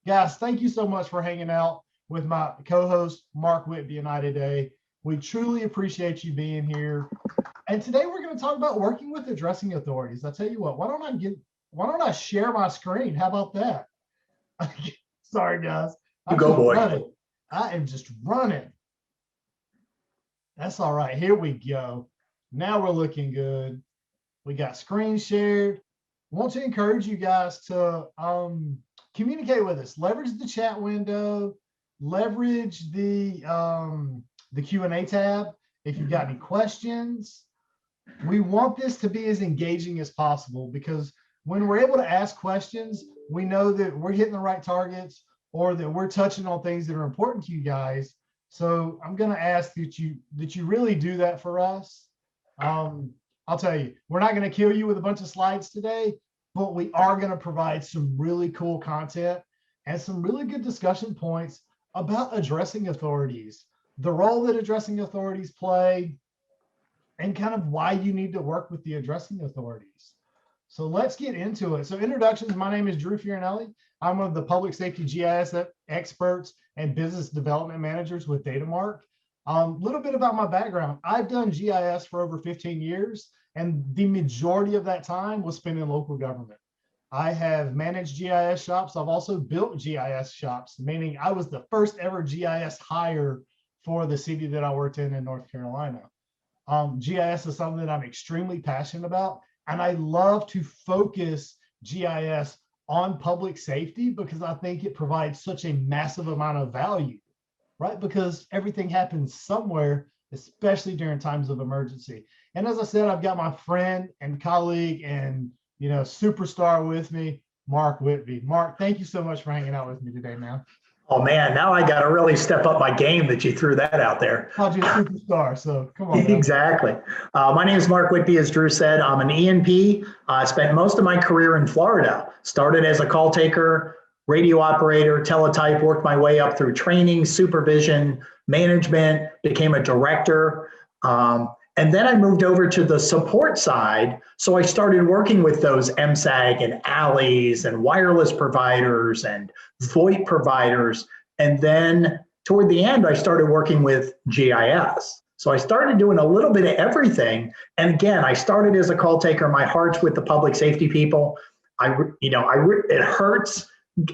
Guys, thank you so much for hanging out with my co-host, Mark Whitby and I today. We truly appreciate you being here. And today we're going to talk about working with addressing authorities. I tell you what, why don't I share my screen? How about that? Sorry, guys. You go, boy. Running. I am just running. That's all right. Here we go. Now we're looking good. We got screen shared. I want to encourage you guys to communicate with us. Leverage the chat window. Leverage the Q&A tab. If you've got any questions, we want this to be as engaging as possible, because when we're able to ask questions, we know that we're hitting the right targets or that we're touching on things that are important to you guys. So I'm going to ask that you really do that for us. I'll tell you, we're not going to kill you with a bunch of slides today, but we are going to provide some really cool content and some really good discussion points about addressing authorities, the role that addressing authorities play, and kind of why you need to work with the addressing authorities. So let's get into it. So introductions, my name is Drew Fiorinelli. I'm one of the public safety GIS experts and business development managers with Datamark. A little bit about my background. I've done GIS for over 15 years, and the majority of that time was spent in local government. I have managed GIS shops. I've also built GIS shops, meaning I was the first ever GIS hire for the city that I worked in North Carolina. GIS is something that I'm extremely passionate about, and I love to focus GIS on public safety because I think it provides such a massive amount of value, right? Because everything happens somewhere, especially during times of emergency. And as I said, I've got my friend and colleague and superstar with me, Mark Whitby. Mark, thank you so much for hanging out with me today, man. Oh man, now I got to really step up my game that you threw that out there. Called you a superstar, so come on. Exactly. My name is Mark Whitby, as Drew said. I'm an E&P. I spent most of my career in Florida. Started as a call taker, radio operator, teletype, worked my way up through training, supervision, management, became a director. And then I moved over to the support side. So I started working with those MSAG and alleys and wireless providers and VoIP providers. And then toward the end, I started working with GIS. So I started doing a little bit of everything. And again, I started as a call taker. My heart's with the public safety people. It hurts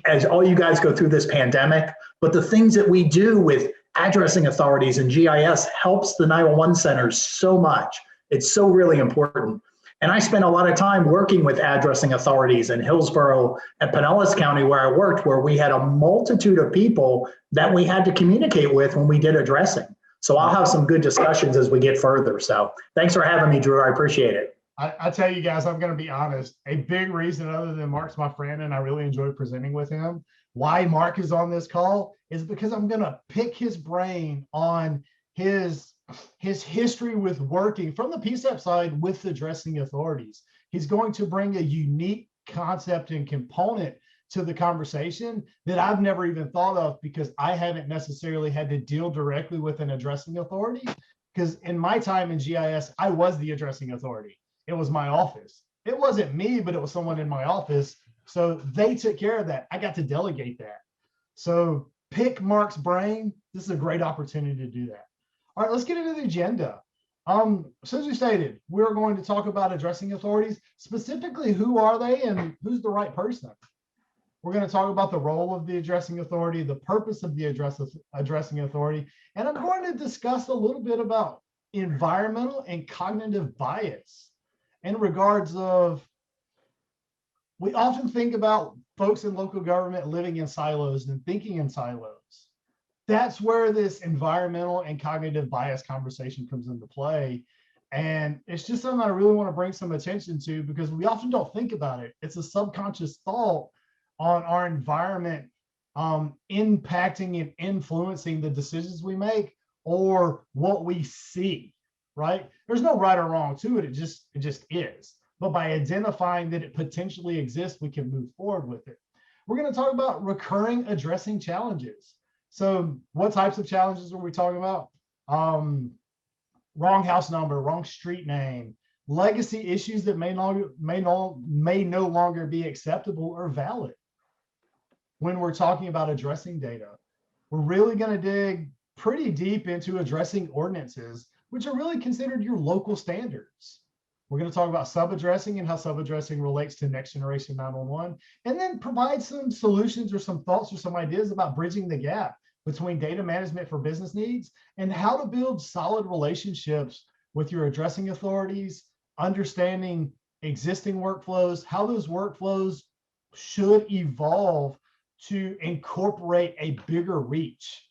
as all you guys go through this pandemic, but the things that we do with addressing authorities and GIS helps the 911 centers so much. It's so really important. And I spent a lot of time working with addressing authorities in Hillsborough and Pinellas County where I worked, where we had a multitude of people that we had to communicate with when we did addressing. So I'll have some good discussions as we get further. So thanks for having me, Drew. I appreciate it. I tell you guys, I'm going to be honest. A big reason, other than Mark's my friend and I really enjoy presenting with him, why Mark is on this call is because I'm going to pick his brain on his history with working from the PSEP side with addressing authorities. He's going to bring a unique concept and component to the conversation that I've never even thought of, because I haven't necessarily had to deal directly with an addressing authority. Because in my time in GIS, I was the addressing authority. It was my office. It wasn't me, but it was someone in my office. So they took care of that. I got to delegate that. So pick Mark's brain. This is a great opportunity to do that. All right, let's get into the agenda. So as we stated, we're going to talk about addressing authorities, specifically who are they and who's the right person. We're going to talk about the role of the addressing authority, the purpose of the addressing authority, and I'm going to discuss a little bit about environmental and cognitive bias in regards of, we often think about folks in local government living in silos and thinking in silos. That's where this environmental and cognitive bias conversation comes into play. And it's just something I really want to bring some attention to, because we often don't think about it. It's a subconscious thought on our environment impacting and influencing the decisions we make or what we see, right? There's no right or wrong to it. It just is. But by identifying that it potentially exists, we can move forward with it. We're going to talk about recurring addressing challenges. So what types of challenges are we talking about? Wrong house number, wrong street name, legacy issues that may no longer be acceptable or valid. when we're talking about addressing data. We're really going to dig pretty deep into addressing ordinances, which are really considered your local standards. We're going to talk about subaddressing and how subaddressing relates to next generation 911, and then provide some solutions or some thoughts or some ideas about bridging the gap between data management for business needs and how to build solid relationships with your addressing authorities, understanding existing workflows, how those workflows should evolve to incorporate a bigger reach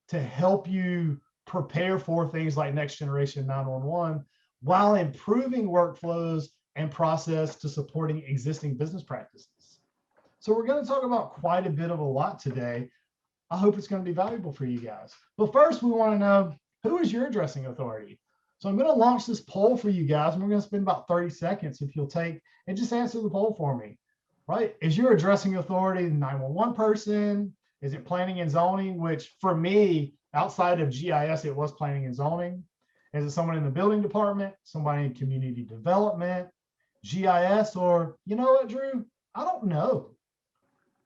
to help you prepare for things like next generation 911 while improving workflows and process to supporting existing business practices. So we're going to talk about quite a bit of a lot today. I hope it's going to be valuable for you guys. But first, we want to know, who is your addressing authority? So I'm going to launch this poll for you guys, and we're going to spend about 30 seconds if you'll take and just answer the poll for me, right? Is your addressing authority the 911 person? Is it planning and zoning, which for me, outside of GIS, it was planning and zoning? Is it someone in the building department, somebody in community development, GIS, or you know what, Drew? I don't know.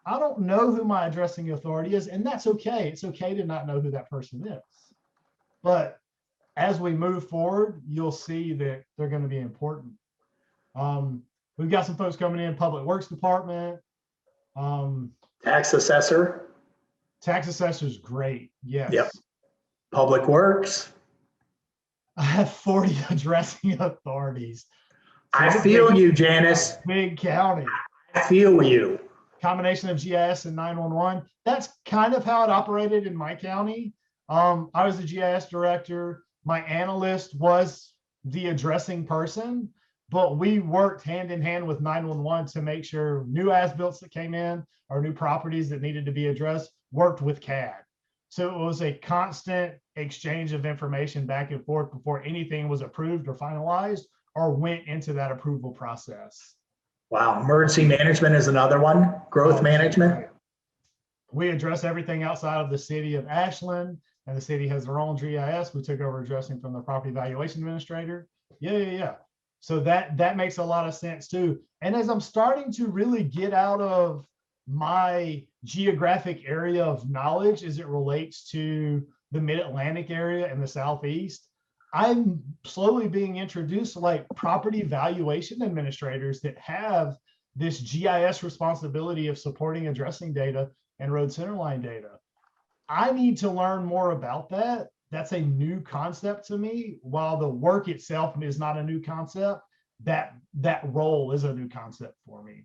I don't know who my addressing authority is, and that's okay. It's okay to not know who that person is. But as we move forward, you'll see that they're going to be important. We've got some folks coming in, Public Works Department. Tax assessor. Tax assessor is great. Yes. Yep. Public Works. I have 40 addressing authorities. So I feel you, Janice. Big county. I feel you. Combination of GIS and 911. That's kind of how it operated in my county. I was the GIS director. My analyst was the addressing person, but we worked hand in hand with 911 to make sure new as-built that came in or new properties that needed to be addressed worked with CAD. So it was a constant exchange of information back and forth before anything was approved or finalized or went into that approval process. Wow. Emergency management is another one. Growth management. We address everything outside of the city of Ashland, and the city has their own GIS. We took over addressing from the property valuation administrator. Yeah. So that makes a lot of sense too. And as I'm starting to really get out of my geographic area of knowledge as it relates to the mid-Atlantic area and the Southeast, I'm slowly being introduced to like property valuation administrators that have this GIS responsibility of supporting addressing data and road centerline data. I need to learn more about that. That's a new concept to me. While the work itself is not a new concept, that role is a new concept for me.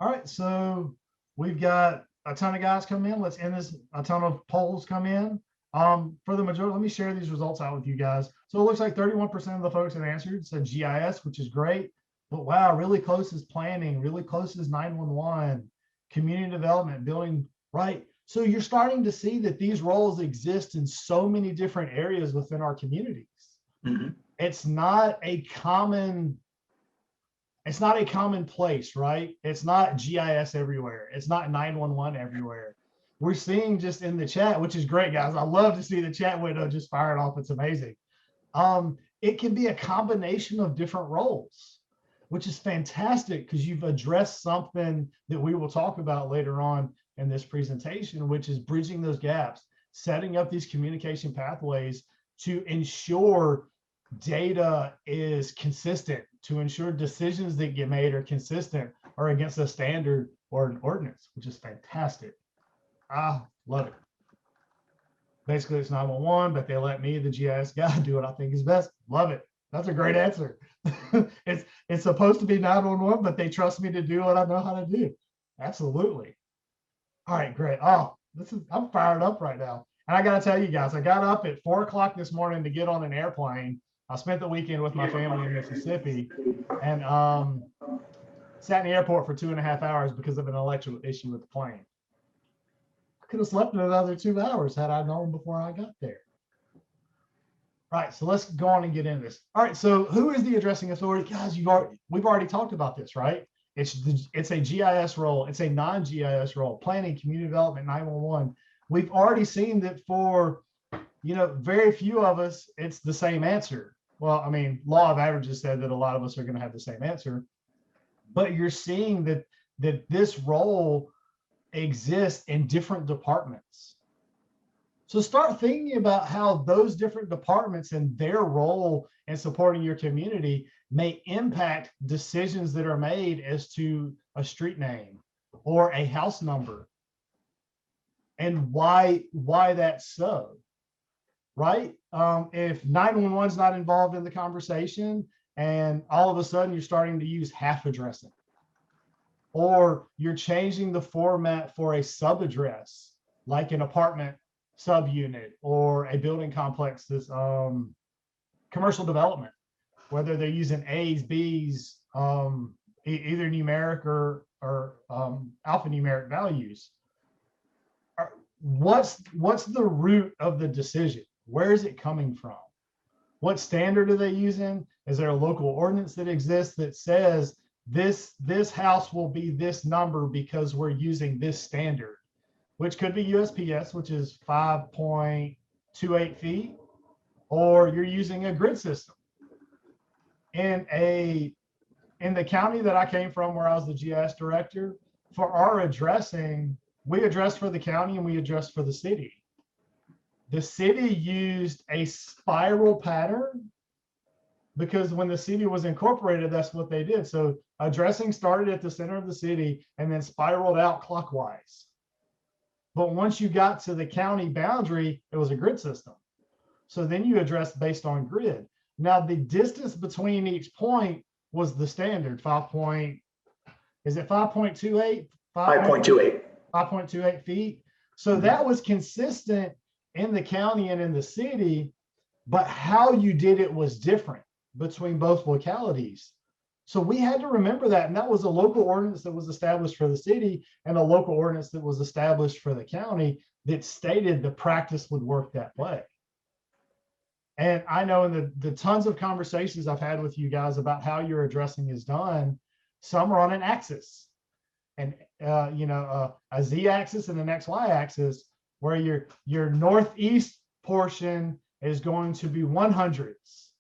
All right, so we've got a ton of guys come in. Let's end this, a ton of polls come in. For the majority, let me share these results out with you guys. So it looks like 31% of the folks that answered said GIS, which is great. But wow, really close is planning, really close is 911, community development, building, right? So you're starting to see that these roles exist in so many different areas within our communities. Mm-hmm. It's not a common place, right? It's not GIS everywhere. It's not 911 everywhere. We're seeing just in the chat, which is great, guys. I love to see the chat window just fired off. It's amazing. It can be a combination of different roles, which is fantastic because you've addressed something that we will talk about later on in this presentation, which is bridging those gaps, setting up these communication pathways to ensure data is consistent, to ensure decisions that get made are consistent or against a standard or an ordinance, which is fantastic. Ah, love it. Basically, it's 911, but they let me, the GIS guy, do what I think is best. Love it. That's a great answer. It's supposed to be 911, but they trust me to do what I know how to do. Absolutely. All right, great. Oh, I'm fired up right now. And I got to tell you guys, I got up at 4 o'clock this morning to get on an airplane. I spent the weekend with my family in Mississippi and sat in the airport for 2.5 hours because of an electrical issue with the plane. Could have slept another 2 hours had I known before I got there. All right, so let's go on and get into this. All right, so who is the addressing authority? Guys, we've already talked about this, right? It's a GIS role. It's a non-GIS role. Planning, community development, 911. We've already seen that for, very few of us, it's the same answer. Well, I mean, law of averages said that a lot of us are going to have the same answer, but you're seeing that this role exist in different departments. So start thinking about how those different departments and their role in supporting your community may impact decisions that are made as to a street name or a house number, and why that's so, right? If 911 is not involved in the conversation and all of a sudden you're starting to use half addressing, or you're changing the format for a subaddress, like an apartment subunit or a building complex, this commercial development, whether they're using A's, B's, either numeric or alphanumeric values. What's the root of the decision? Where is it coming from? What standard are they using? Is there a local ordinance that exists that says this house will be this number because we're using this standard, which could be USPS, which is 5.28 feet, or you're using a grid system. In the county that I came from, where I was the GIS director, for our addressing, we addressed for the county and we addressed for the city. The city used a spiral pattern because when the city was incorporated, that's what they did. So addressing started at the center of the city and then spiraled out clockwise. But once you got to the county boundary, it was a grid system. So then you addressed based on grid. Now the distance between each point was the standard 5.28? 5.28. 5.28 feet. So that was consistent in the county and in the city, but how you did it was different between both localities. So we had to remember that. And that was a local ordinance that was established for the city and a local ordinance that was established for the county that stated the practice would work that way. And I know in the tons of conversations I've had with you guys about how your addressing is done, some are on an axis and a Z axis and an XY axis, where your northeast portion is going to be 100s,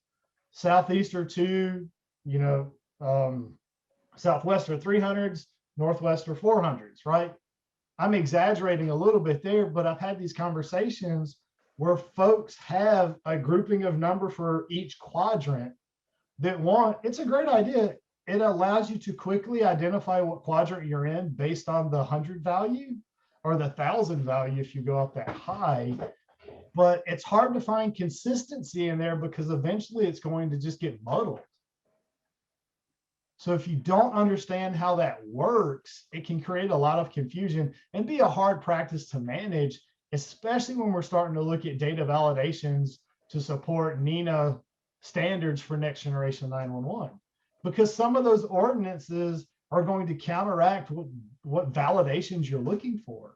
southeast are 2, southwest are 300s, northwest are 400s, right? I'm exaggerating a little bit there, but I've had these conversations where folks have a grouping of number for each quadrant that it's a great idea. It allows you to quickly identify what quadrant you're in based on the 100 value or the 1,000 value if you go up that high. But it's hard to find consistency in there because eventually it's going to just get muddled. So if you don't understand how that works, it can create a lot of confusion and be a hard practice to manage, especially when we're starting to look at data validations to support NEMA standards for next generation 911. Because some of those ordinances are going to counteract what validations you're looking for.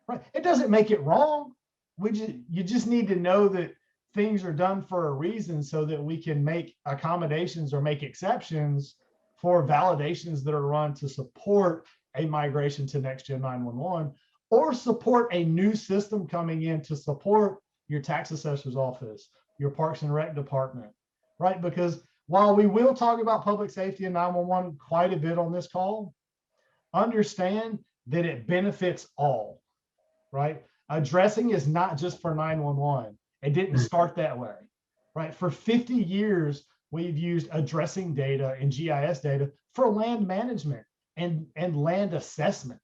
Right? It doesn't make it wrong. You just need to know that things are done for a reason so that we can make accommodations or make exceptions for validations that are run to support a migration to next gen 911 or support a new system coming in to support your tax assessor's office, your parks and rec department, right? Because while we will talk about public safety and 911 quite a bit on this call, understand that it benefits all, right? Addressing is not just for 911. It didn't start that way, right? For 50 years, we've used addressing data and GIS data for land management and land assessment,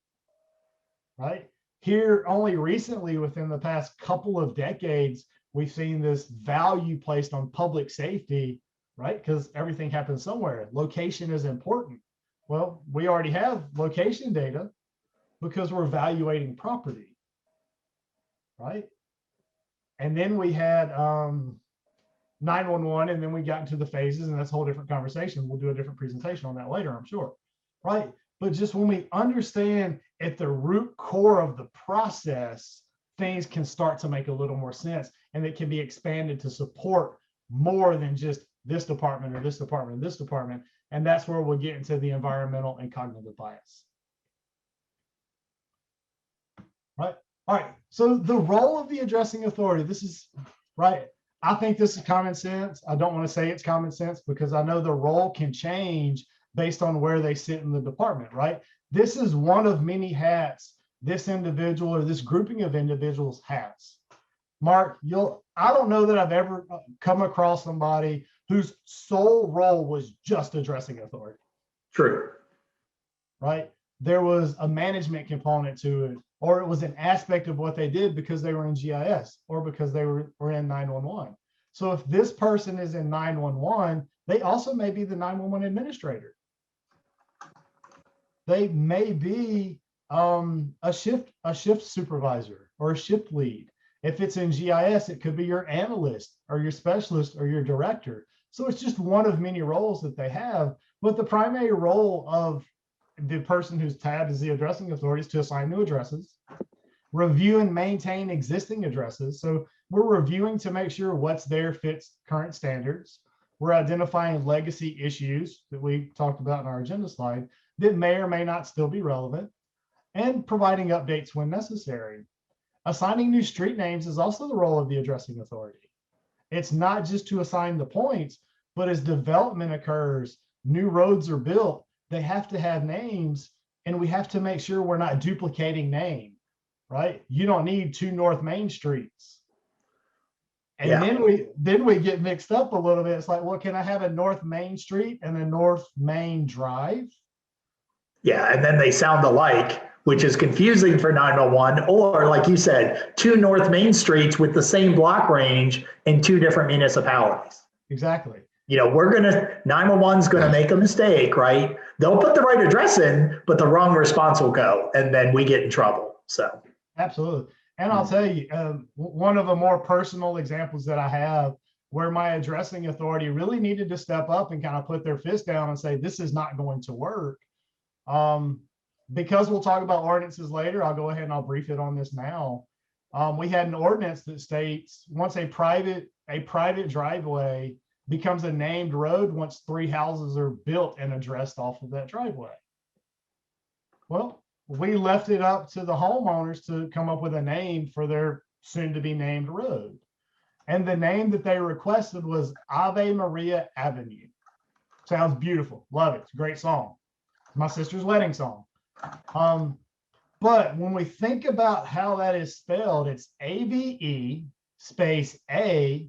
right? Here, only recently, within the past couple of decades, we've seen this value placed on public safety, right? Because everything happens somewhere. Location is important. Well, we already have location data because we're evaluating property, right? And then we had 911, and then we got into the phases, and that's a whole different conversation. We'll do a different presentation on that later, I'm sure, right? But just when we understand at the root core of the process, things can start to make a little more sense, and it can be expanded to support more than just this department or this department or this department. And that's where we'll get into the environmental and cognitive bias. Right. All right. So the role of the addressing authority, this is right. I think this is common sense. I don't want to say it's common sense because I know the role can change based on where they sit in the department, right? This is one of many hats this individual or this grouping of individuals has. Mark, I don't know that I've ever come across somebody whose sole role was just addressing authority. True. Right? There was a management component to it, or it was an aspect of what they did because they were in GIS or because they were in 911. So if this person is in 911, they also may be the 911 administrator. They may be a shift supervisor or a shift lead. If it's in GIS, it could be your analyst or your specialist or your director. So it's just one of many roles that they have. But the primary role of the person who's tabbed as the addressing authority is to assign new addresses, review and maintain existing addresses. So we're reviewing to make sure what's there fits current standards. We're identifying legacy issues that we talked about in our agenda slide that may or may not still be relevant, and providing updates when necessary. Assigning new street names is also the role of the addressing authority. It's not just to assign the points, but as development occurs, new roads are built, they have to have names, and we have to make sure we're not duplicating name, right? You don't need 2 North Main Streets. And then we get mixed up a little bit. It's like, well, can I have a North Main Street and a North Main Drive? Yeah, and then they sound alike, which is confusing for 911, or like you said, 2 North Main Streets with the same block range in 2 different municipalities. Exactly. 911's going to make a mistake, right? They'll put the right address in, but the wrong response will go, and then we get in trouble. So absolutely. And I'll tell you, one of the more personal examples that I have where my addressing authority really needed to step up and kind of put their fist down and say, this is not going to work. Because we'll talk about ordinances later, I'll go ahead and I'll brief it on this now. We had an ordinance that states once a private driveway becomes a named road once 3 houses are built and addressed off of that driveway. Well, we left it up to the homeowners to come up with a name for their soon to be named road. And the name that they requested was Ave Maria Avenue. Sounds beautiful. Love it. It's a great song. My sister's wedding song. But when we think about how that is spelled, it's AVE space A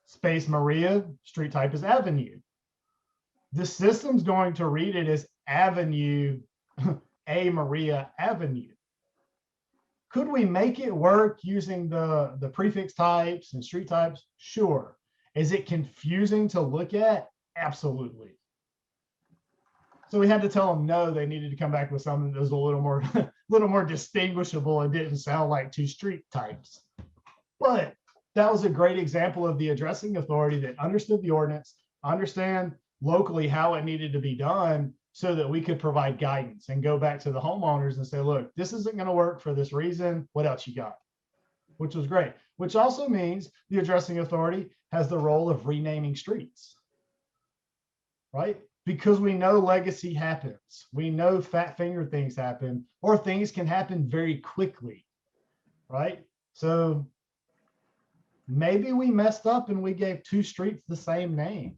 space Maria, street type is Avenue. The system's going to read it as Avenue, A Maria Avenue. Could we make it work using the prefix types and street types? Sure. Is it confusing to look at? Absolutely. So we had to tell them no, they needed to come back with something that was a little more distinguishable and didn't sound like 2 street types. But that was a great example of the addressing authority that understood the ordinance, understand locally how it needed to be done so that we could provide guidance and go back to the homeowners and say, look, this isn't going to work for this reason. What else you got? Which was great, which also means the addressing authority has the role of renaming streets, right? Because we know legacy happens. We know fat finger things happen, or things can happen very quickly, right? So maybe we messed up and we gave 2 streets the same name,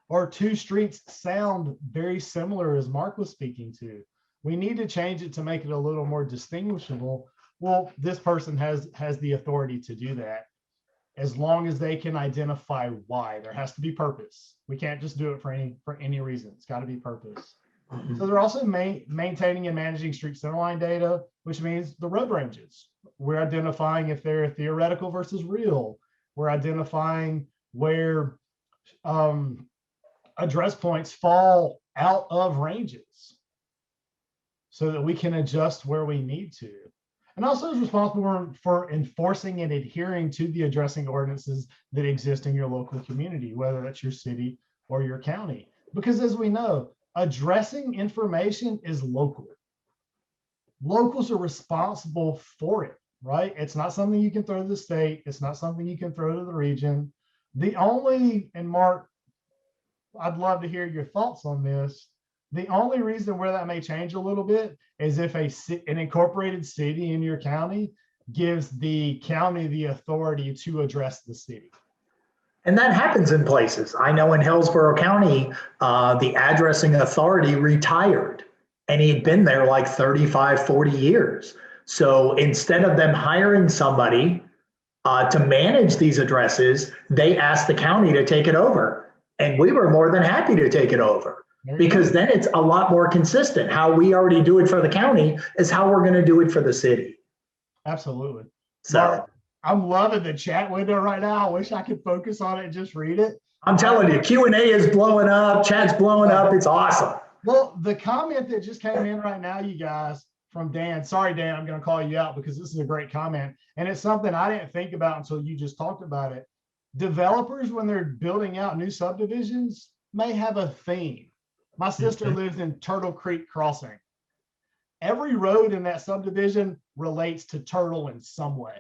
or 2 streets sound very similar as Mark was speaking to. We need to change it to make it a little more distinguishable. Well, this person has the authority to do that as long as they can identify why. There has to be purpose. We can't just do it for any reason. It's got to be purpose. Mm-hmm. So they're also maintaining and managing street centerline data, which means the road ranges. We're identifying if they're theoretical versus real. We're identifying where address points fall out of ranges so that we can adjust where we need to. And also is responsible for enforcing and adhering to the addressing ordinances that exist in your local community, whether that's your city or your county. Because as we know, addressing information is local. Locals are responsible for it, right? It's not something you can throw to the state. It's not something you can throw to the region. And Mark, I'd love to hear your thoughts on this. The only reason where that may change a little bit is if an incorporated city in your county gives the county the authority to address the city. And that happens in places. I know in Hillsborough County, the addressing authority retired. and he'd been there like 35, 40 years. So instead of them hiring somebody to manage these addresses, they asked the county to take it over. And we were more than happy to take it over because then it's a lot more consistent. How we already do it for the county is how we're going to do it for the city. Absolutely. So Mark, I'm loving the chat window right now. I wish I could focus on it and just read it. I'm telling you, Q&A is blowing up, chat's blowing up. It's awesome. Well, the comment that just came in right now, you guys, from Dan. Sorry, Dan, I'm going to call you out because this is a great comment. And it's something I didn't think about until you just talked about it. Developers, when they're building out new subdivisions, may have a theme. My sister lives in Turtle Creek Crossing. Every road in that subdivision relates to turtle in some way,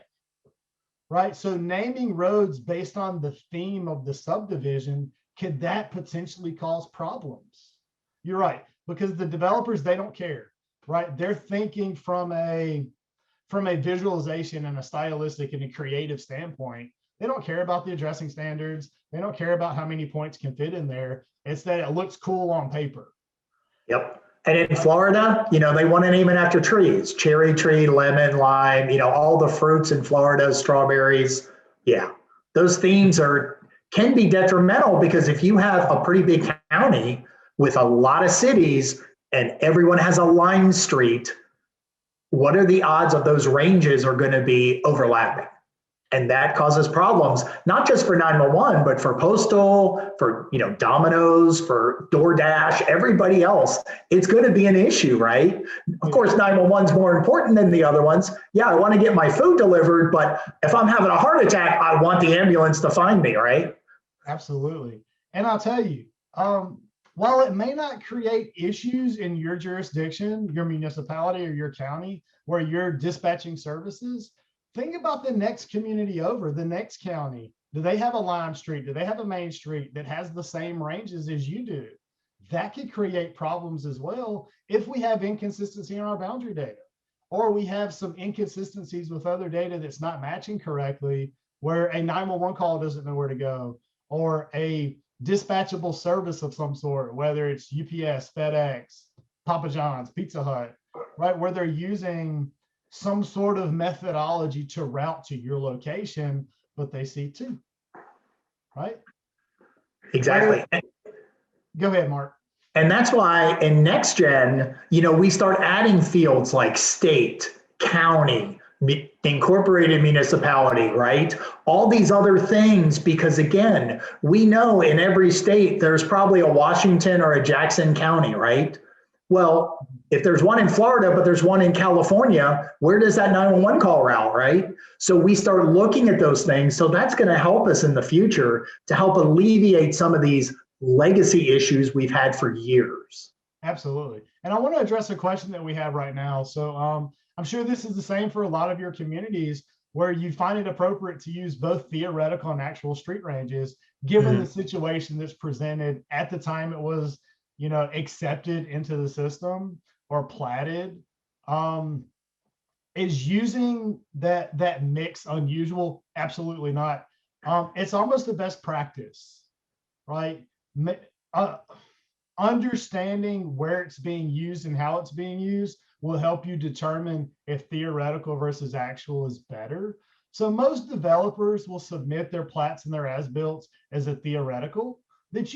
right? So naming roads based on the theme of the subdivision, could that potentially cause problems? You're right, because the developers, they don't care, right? They're thinking from a visualization and a stylistic and a creative standpoint. They don't care about the addressing standards. They don't care about how many points can fit in there. It's that it looks cool on paper. Yep. And in Florida, they want to name it after trees, cherry tree, lemon, lime, all the fruits in Florida, strawberries. Yeah. Those themes can be detrimental because if you have a pretty big county with a lot of cities and everyone has a line street, what are the odds of those ranges are going to be overlapping? And that causes problems, not just for 911, but for postal, for Domino's, for DoorDash, everybody else. It's going to be an issue, right? Of course, 911 is more important than the other ones. Yeah, I want to get my food delivered, but if I'm having a heart attack, I want the ambulance to find me, right? Absolutely. And I'll tell you, while it may not create issues in your jurisdiction, your municipality, or your county where you're dispatching services, think about the next community over, the next county. Do they have a Lime Street? Do they have a Main Street that has the same ranges as you do? That could create problems as well if we have inconsistency in our boundary data, or we have some inconsistencies with other data that's not matching correctly, where a 911 call doesn't know where to go, or a dispatchable service of some sort, whether it's UPS, FedEx, Papa John's, Pizza Hut, right? Where they're using some sort of methodology to route to your location, but they see two, right? Exactly. Go ahead, Mark. And that's why in next gen, we start adding fields like state, county, incorporated municipality, right? All these other things, because again, we know in every state, there's probably a Washington or a Jackson County, right? Well, if there's one in Florida, but there's one in California, where does that 911 call route, right? So we start looking at those things. So that's going to help us in the future to help alleviate some of these legacy issues we've had for years. Absolutely. And I want to address a question that we have right now. So I'm sure this is the same for a lot of your communities where you find it appropriate to use both theoretical and actual street ranges, given the situation that's presented at the time it was, accepted into the system or platted. Is using that mix unusual? Absolutely not. It's almost the best practice, right? Understanding where it's being used and how it's being used will help you determine if theoretical versus actual is better. So most developers will submit their plats and their as-built as a theoretical that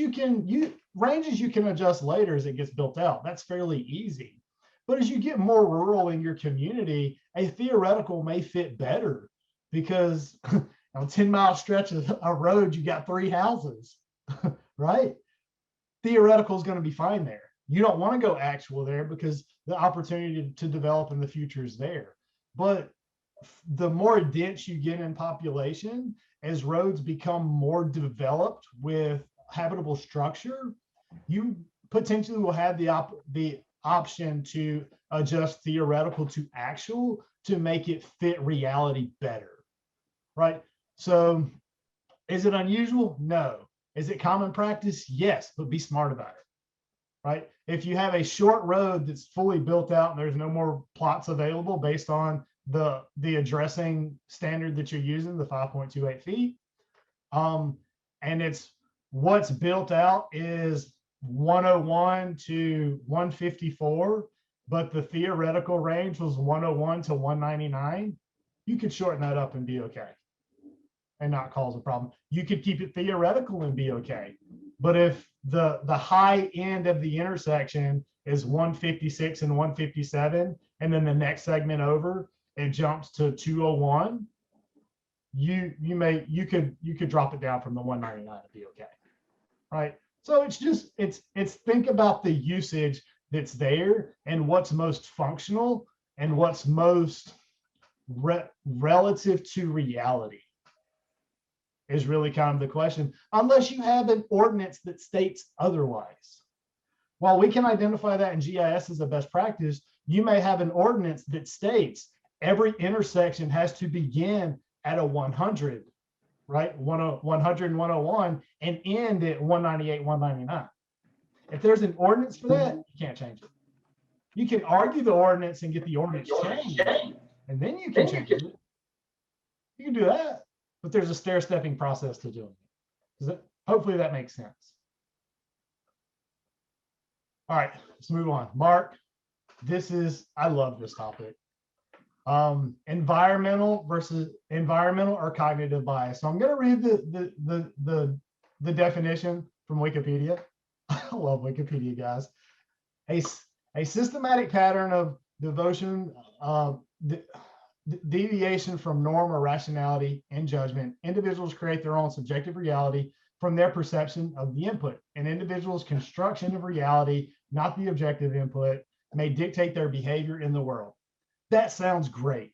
ranges you can adjust later as it gets built out. That's fairly easy. But as you get more rural in your community, a theoretical may fit better because on a 10-mile stretch of a road, you got 3 houses, right? Theoretical is going to be fine there. You don't want to go actual there because the opportunity to develop in the future is there. But the more dense you get in population, as roads become more developed with habitable structure, you potentially will have the option to adjust theoretical to actual to make it fit reality better, right? So is it unusual? No. Is it common practice? Yes, but be smart about it, right? If you have a short road that's fully built out and there's no more plots available based on the addressing standard that you're using, the 5.28 feet, and it's what's built out is 101 to 154, but the theoretical range was 101 to 199, you could shorten that up and be okay and not cause a problem. You could keep it theoretical and be okay. But if the high end of the intersection is 156 and 157, and then the next segment over, it jumps to 201, you could drop it down from the 199 and be okay. Right. So it's think about the usage that's there and what's most functional and what's most relative to reality is really kind of the question, unless you have an ordinance that states otherwise. While we can identify that in GIS as a best practice, you may have an ordinance that states every intersection has to begin at a 100, right? 100 and 101 and end at 198, 199. If there's an ordinance for that, you can't change it. You can argue the ordinance and get the ordinance changed, and then you can change it. You can do that, but there's a stair-stepping process to doing it. Hopefully that makes sense. All right, let's move on. Mark, I love this topic. Environmental or cognitive bias. So I'm going to read the definition from Wikipedia. I love Wikipedia, guys. A systematic pattern of devotion, deviation from norm or rationality and judgment. Individuals create their own subjective reality from their perception of the input. An individual's construction of reality, not the objective input, may dictate their behavior in the world. That sounds great.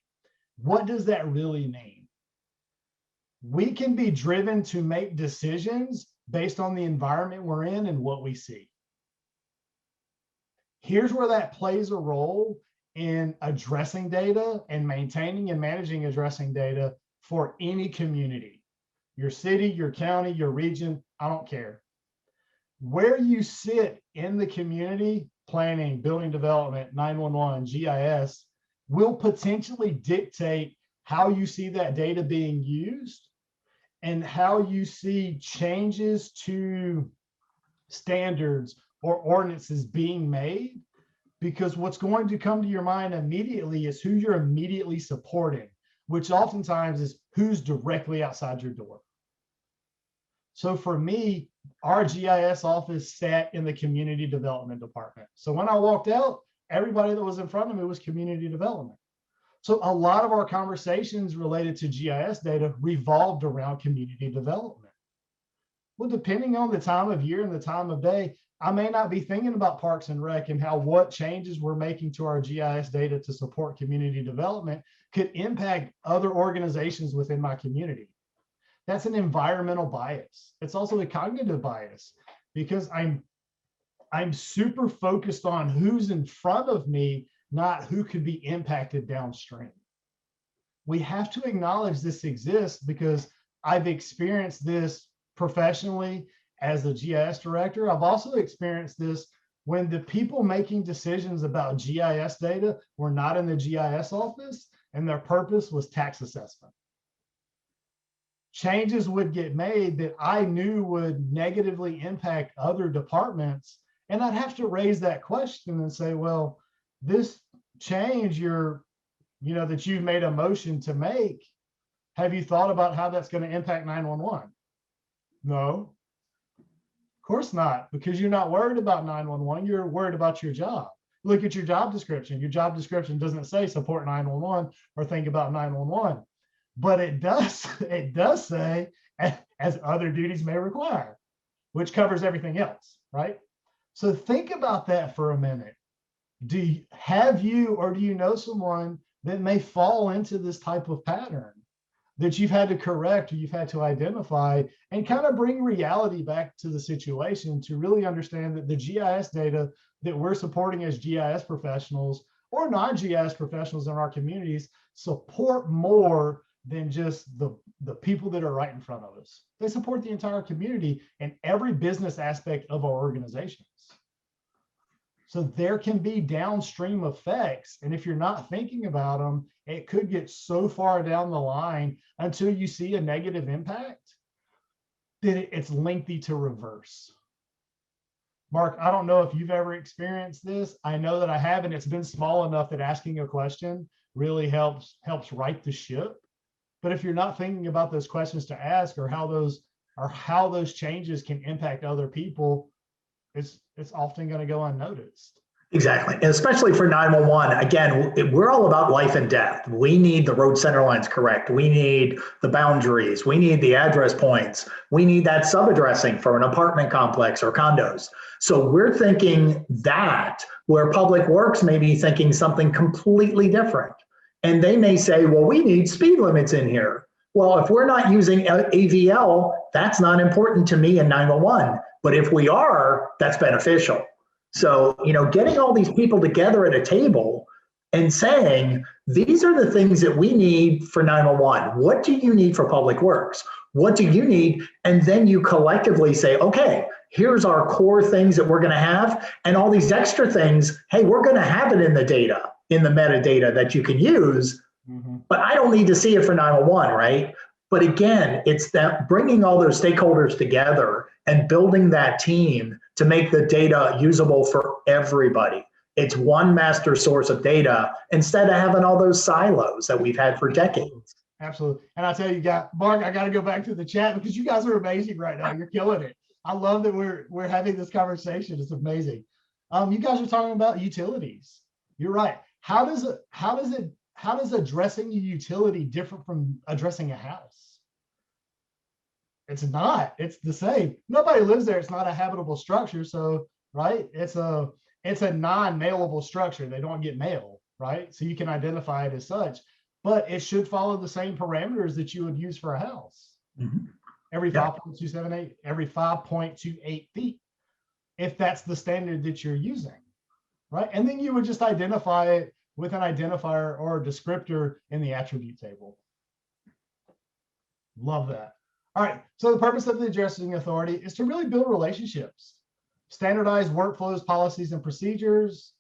What does that really mean? We can be driven to make decisions based on the environment we're in and what we see. Here's where that plays a role in addressing data and maintaining and managing addressing data for any community. Your city, your county, your region, I don't care. Where you sit in the community, planning, building development, 911, GIS, will potentially dictate how you see that data being used and how you see changes to standards or ordinances being made, because what's going to come to your mind immediately is who you're immediately supporting, which oftentimes is who's directly outside your door. So for me, our GIS office sat in the community development department. So when I walked out, everybody that was in front of me was community development. So a lot of our conversations related to GIS data revolved around community development. Well, depending on the time of year and the time of day, I may not be thinking about Parks and Rec and how what changes we're making to our GIS data to support community development could impact other organizations within my community. That's an environmental bias. It's also a cognitive bias because I'm super focused on who's in front of me, not who could be impacted downstream. We have to acknowledge this exists because I've experienced this professionally as a GIS director. I've also experienced this when the people making decisions about GIS data were not in the GIS office and their purpose was tax assessment. Changes would get made that I knew would negatively impact other departments. And I'd have to raise that question and say, well, this change that you've made a motion to make, have you thought about how that's going to impact 911? No, of course not, because you're not worried about 911. You're worried about your job. Look at your job description. Your job description doesn't say support 911 or think about 911, but it does say as other duties may require, which covers everything else, right? So think about that for a minute. Do you know someone that may fall into this type of pattern that you've had to correct or you've had to identify and kind of bring reality back to the situation to really understand that the GIS data that we're supporting as GIS professionals or non-GIS professionals in our communities support more than just the people that are right in front of us. They support the entire community and every business aspect of our organizations. So there can be downstream effects. And if you're not thinking about them, it could get so far down the line until you see a negative impact that it's lengthy to reverse. Mark, I don't know if you've ever experienced this. I know that I have, and it's been small enough that asking a question really helps right the ship. But if you're not thinking about those questions to ask, or how those changes can impact other people, it's often going to go unnoticed. Exactly. And especially for 911, again, we're all about life and death. We need the road center lines correct. We need the boundaries. We need the address points. We need that subaddressing for an apartment complex or condos. So we're thinking that, where Public Works may be thinking something completely different. And they may say, well, we need speed limits in here. Well, if we're not using AVL, that's not important to me in 911. But if we are, that's beneficial. So, getting all these people together at a table and saying, these are the things that we need for 911. What do you need for Public Works? What do you need? And then you collectively say, okay, here's our core things that we're going to have. And all these extra things, hey, we're going to have it in the data, in the metadata that you can use. Mm-hmm. But I don't need to see it for 911, right? But again, it's that bringing all those stakeholders together and building that team to make the data usable for everybody. It's one master source of data instead of having all those silos that we've had for decades. Absolutely. And I tell you, Mark, I got to go back to the chat because you guys are amazing right now. You're killing it. I love that we're having this conversation. It's amazing. You guys are talking about utilities. You're right. How does addressing a utility different from addressing a house? It's not. It's the same. Nobody lives there. It's not a habitable structure. So, right? It's a non-mailable structure. They don't get mail, right? So you can identify it as such, but it should follow the same parameters that you would use for a house. Mm-hmm. Every 5.278, every 5.28 feet, if that's the standard that you're using, right? And then you would just identify it with an identifier or a descriptor in the attribute table. Love that. All right, so the purpose of the addressing authority is to really build relationships, standardize workflows, policies, and procedures,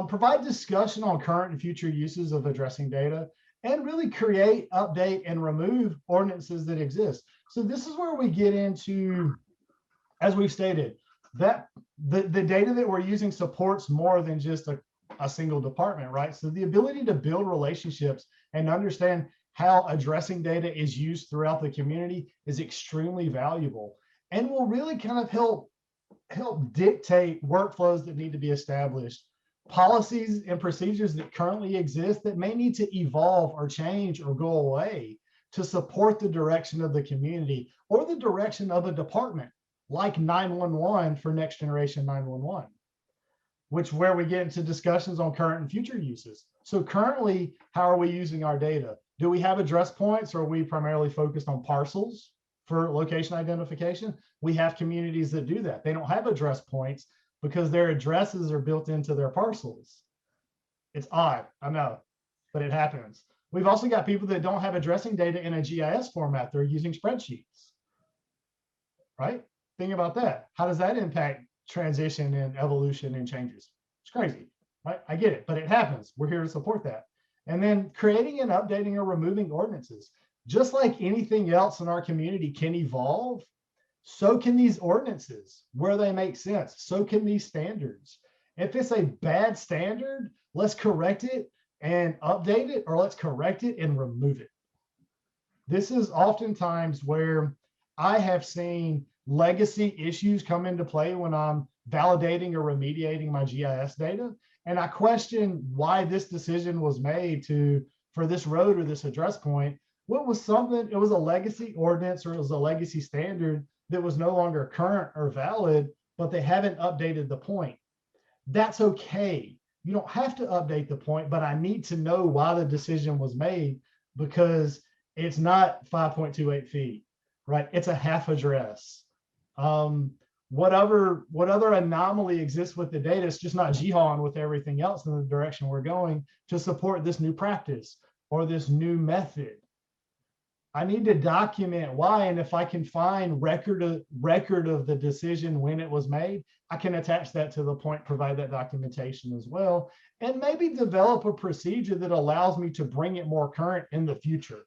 provide discussion on current and future uses of addressing data, and really create, update, and remove ordinances that exist. So this is where we get into, as we've stated, that the data that we're using supports more than just a single department, right? So the ability to build relationships and understand how addressing data is used throughout the community is extremely valuable and will really kind of help dictate workflows that need to be established, policies and procedures that currently exist that may need to evolve or change or go away to support the direction of the community or the direction of a department like 911 for next generation 911, which where we get into discussions on current and future uses. So currently, how are we using our data? Do we have address points, or are we primarily focused on parcels for location identification? We have communities that do that. They don't have address points because their addresses are built into their parcels. It's odd, I know, but it happens. We've also got people that don't have addressing data in a GIS format. They're using spreadsheets, right? Think about that. How does that impact transition and evolution and changes? It's crazy, right? I get it, but it happens. We're here to support that. And then creating and updating or removing ordinances. Just like anything else in our community can evolve, so can these ordinances where they make sense. So can these standards. If it's a bad standard, let's correct it and update it, or let's correct it and remove it. This is oftentimes where I have seen legacy issues come into play when I'm validating or remediating my GIS data. And I question why this decision was made for this road or this address point. What was something, it was a legacy ordinance or it was a legacy standard that was no longer current or valid, but they haven't updated the point. That's okay. You don't have to update the point, but I need to know why the decision was made, because it's not 5.28 feet, right? It's a half address. What other anomaly exists with the data? It's just not jihawing with everything else in the direction we're going to support this new practice or this new method. I need to document why, and if I can find record of the decision when it was made, I can attach that to the point, provide that documentation as well, and maybe develop a procedure that allows me to bring it more current in the future.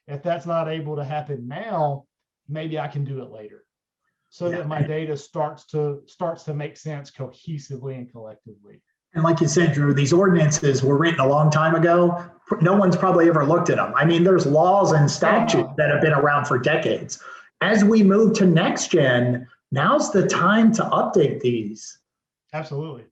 If that's not able to happen now, maybe I can do it later. so that my data starts to make sense cohesively and collectively. And like you said, Drew, these ordinances were written a long time ago. No one's probably ever looked at them. I mean, there's laws and statutes that have been around for decades. As we move to next gen, now's the time to update these. Absolutely.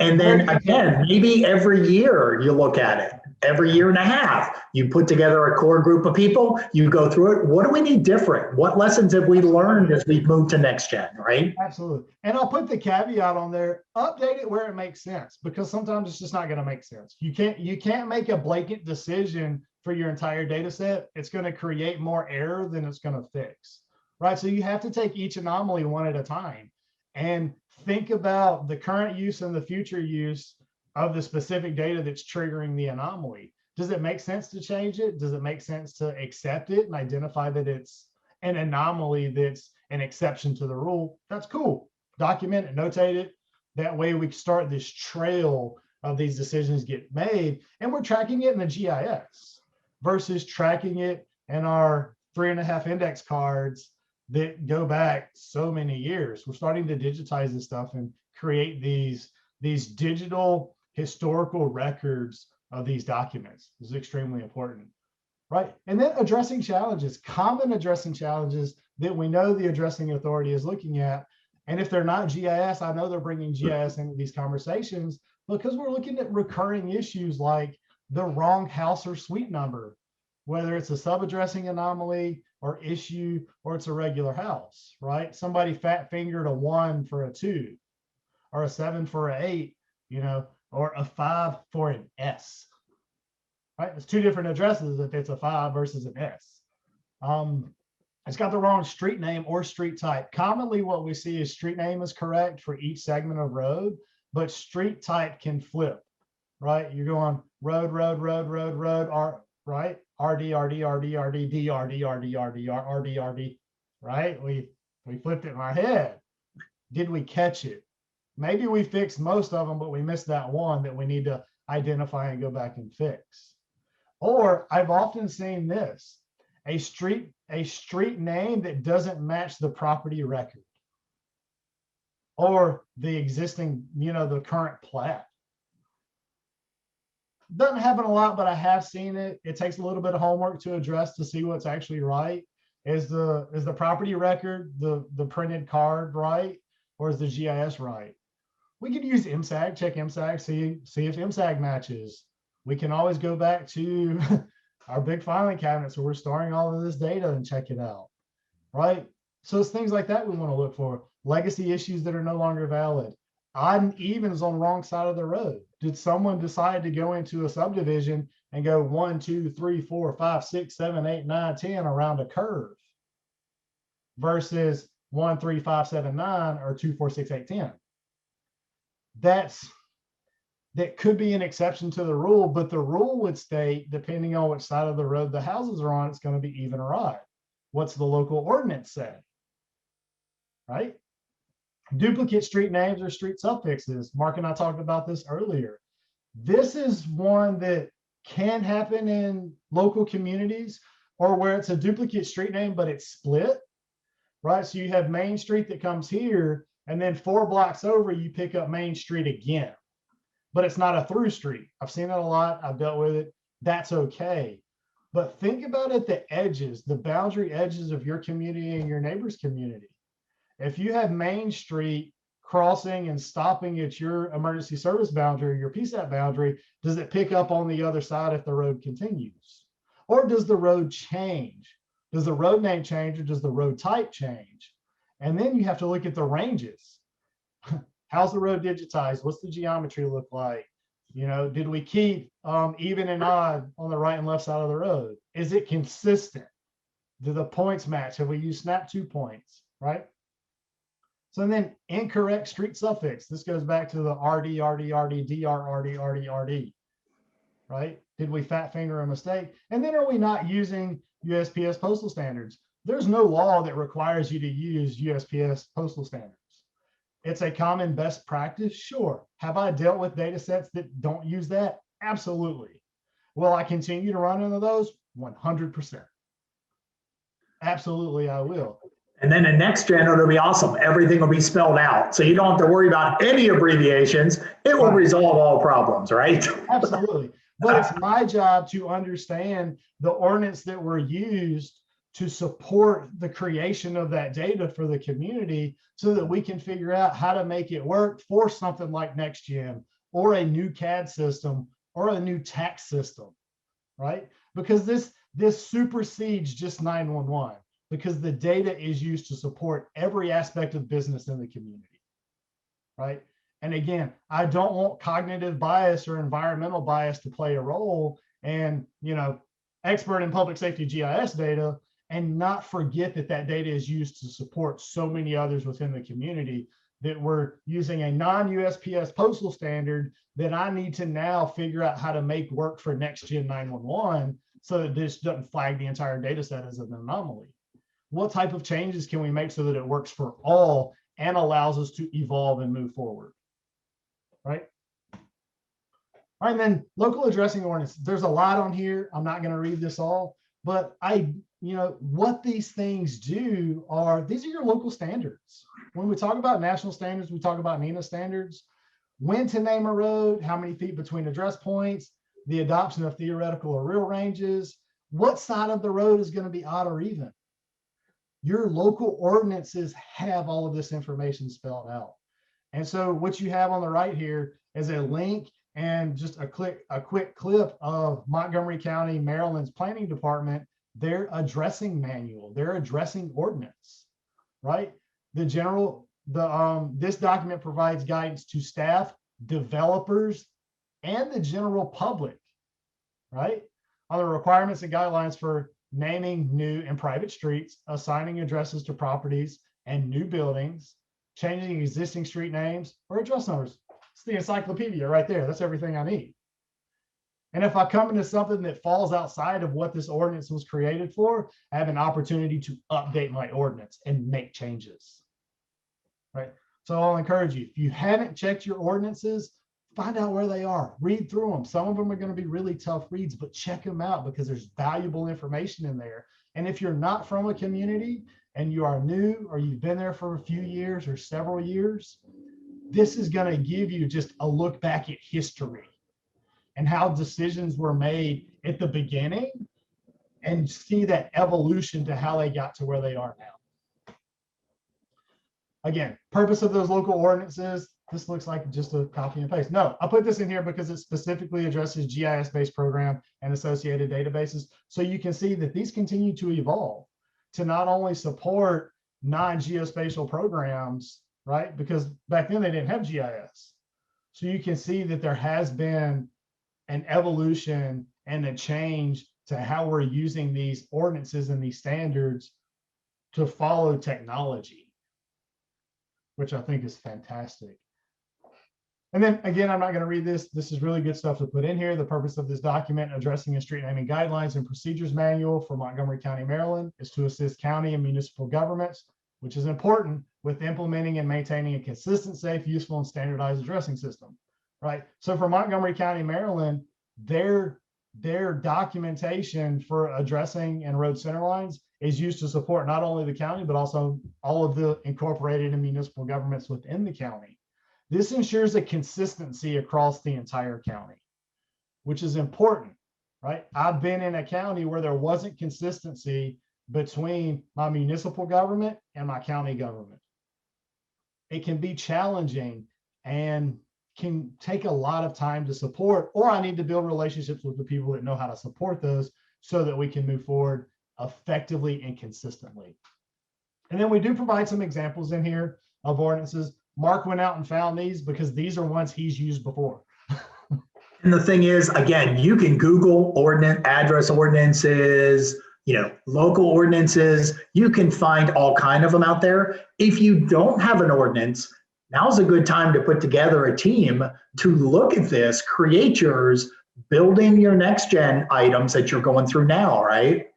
And then again, maybe every year you look at it, every year and a half, you put together a core group of people, you go through it. What do we need different? What lessons have we learned as we move to next gen, right? Absolutely. And I'll put the caveat on there, update it where it makes sense, because sometimes it's just not going to make sense. You can't make a blanket decision for your entire data set. It's going to create more error than it's going to fix, right? So you have to take each anomaly one at a time and think about the current use and the future use of the specific data that's triggering the anomaly. Does it make sense to change it? Does it make sense to accept it and identify that it's an anomaly that's an exception to the rule? That's cool. Document it, notate it. That way we start this trail of these decisions get made, and we're tracking it in the GIS versus tracking it in our 3.5 index cards that go back so many years. We're starting to digitize this stuff and create these digital historical records of these documents. This is extremely important, right? And then addressing challenges, common addressing challenges that we know the addressing authority is looking at. And if they're not GIS, I know they're bringing GIS into these conversations because we're looking at recurring issues like the wrong house or suite number, whether it's a subaddressing anomaly or issue, or it's a regular house, right? Somebody fat fingered a 1 for a 2, or a 7 for an 8, or a 5 for an S, right? It's two different addresses if it's a 5 versus an S. It's got the wrong street name or street type. Commonly what we see is street name is correct for each segment of road, but street type can flip, right? You're going road, right? RD, RD, RD, RD, D, RD, RD, RD, RD, RD, right? We flipped it in our head. Did we catch it? Maybe we fixed most of them, but we missed that one that we need to identify and go back and fix. Or I've often seen this, a street name that doesn't match the property record or the existing, the current plat. Doesn't happen a lot, but I have seen it. It takes a little bit of homework to address to see what's actually right. Is the property record, the printed card right, or is the GIS right? We could use MSAG, check MSAG, see if MSAG matches. We can always go back to our big filing cabinets where we're storing all of this data and check it out, right? So it's things like that we want to look for. Legacy issues that are no longer valid. Odd and evens on wrong side of the road. Did someone decide to go into a subdivision and go 1, 2, 3, 4, 5, 6, 7, 8, 9, 10 around a curve versus 1, 3, 5, 7, 9 or 2, 4, 6, 8, 10? That could be an exception to the rule, but the rule would state, depending on which side of the road the houses are on, it's going to be even or odd. What's the local ordinance say? Right? Duplicate street names or street suffixes. Mark and I talked about this earlier. This is one that can happen in local communities or where it's a duplicate street name, but it's split, right? So you have Main Street that comes here, and then 4 blocks over, you pick up Main Street again, but it's not a through street. I've seen it a lot. I've dealt with it. That's okay. But think about it, the edges, the boundary edges of your community and your neighbor's community. If you have Main Street crossing and stopping at your emergency service boundary, your PSAP boundary, does it pick up on the other side if the road continues? Or does the road change? Does the road name change or does the road type change? And then you have to look at the ranges. How's the road digitized? What's the geometry look like? Did we keep even and odd on the right and left side of the road? Is it consistent? Do the points match? Have we used snap 2 points, right? So then incorrect street suffix. This goes back to the RD, RD, RD, DR, RD, RD, RD, right? Did we fat finger a mistake? And then are we not using USPS postal standards? There's no law that requires you to use USPS postal standards. It's a common best practice, sure. Have I dealt with data sets that don't use that? Absolutely. Will I continue to run into those? 100%. Absolutely, I will. And then in next gen, it'll be awesome. Everything will be spelled out. So you don't have to worry about any abbreviations. It will resolve all problems, right? Absolutely. But it's my job to understand the ordinance that were used to support the creation of that data for the community so that we can figure out how to make it work for something like next gen or a new CAD system or a new tax system, right? Because this supersedes just 911, because the data is used to support every aspect of business in the community, right? And again, I don't want cognitive bias or environmental bias to play a role, and, you know, expert in public safety GIS data, and not forget that that data is used to support so many others within the community, that we're using a non-USPS postal standard that I need to now figure out how to make work for next gen 911 so that this doesn't flag the entire data set as an anomaly. What type of changes can we make so that it works for all and allows us to evolve and move forward, right? All right, and then local addressing ordinance. There's a lot on here. I'm not going to read this all, but what these things do are, these are your local standards. When we talk about national standards, we talk about NEMA standards. When to name a road, how many feet between address points, the adoption of theoretical or real ranges, what side of the road is going to be odd or even. Your local ordinances have all of this information spelled out. And so what you have on the right here is a link and just a quick clip of Montgomery County, Maryland's planning department, their addressing manual, their addressing ordinance, right? This document provides guidance to staff, developers, and the general public, right, on the requirements and guidelines for naming new and private streets, assigning addresses to properties and new buildings, changing existing street names or address numbers. It's the encyclopedia right there. That's everything I need. And if I come into something that falls outside of what this ordinance was created for, I have an opportunity to update my ordinance and make changes, right? So I'll encourage you, if you haven't checked your ordinances, find out where they are, read through them. Some of them are going to be really tough reads, but check them out because there's valuable information in there. And if you're not from a community and you are new, or you've been there for a few years or several years, this is going to give you just a look back at history and how decisions were made at the beginning, and see that evolution to how they got to where they are now. Again, purpose of those local ordinances, this looks like just a copy and paste. No, I put this in here because it specifically addresses GIS-based program and associated databases. So you can see that these continue to evolve to not only support non-geospatial programs, right? Because back then they didn't have GIS. So you can see that there has been an evolution and a change to how we're using these ordinances and these standards to follow technology, which I think is fantastic. And then again, I'm not going to read this. This is really good stuff to put in here. The purpose of this document, Addressing and Street Naming Guidelines and Procedures Manual for Montgomery County, Maryland, is to assist county and municipal governments, which is important, with implementing and maintaining a consistent, safe, useful, and standardized addressing system, right? So for Montgomery County, Maryland, their documentation for addressing and road center lines is used to support not only the county, but also all of the incorporated and municipal governments within the county. This ensures a consistency across the entire county, which is important, right? I've been in a county where there wasn't consistency between my municipal government and my county government. It can be challenging and can take a lot of time to support, or I need to build relationships with the people that know how to support those so that we can move forward effectively and consistently. And then we do provide some examples in here of ordinances. Mark went out and found these because these are ones he's used before. And the thing is, again, you can Google address ordinances, local ordinances. You can find all kind of them out there. If you don't have an ordinance, now's a good time to put together a team to look at this, create yours, build in your next gen items that you're going through now, right?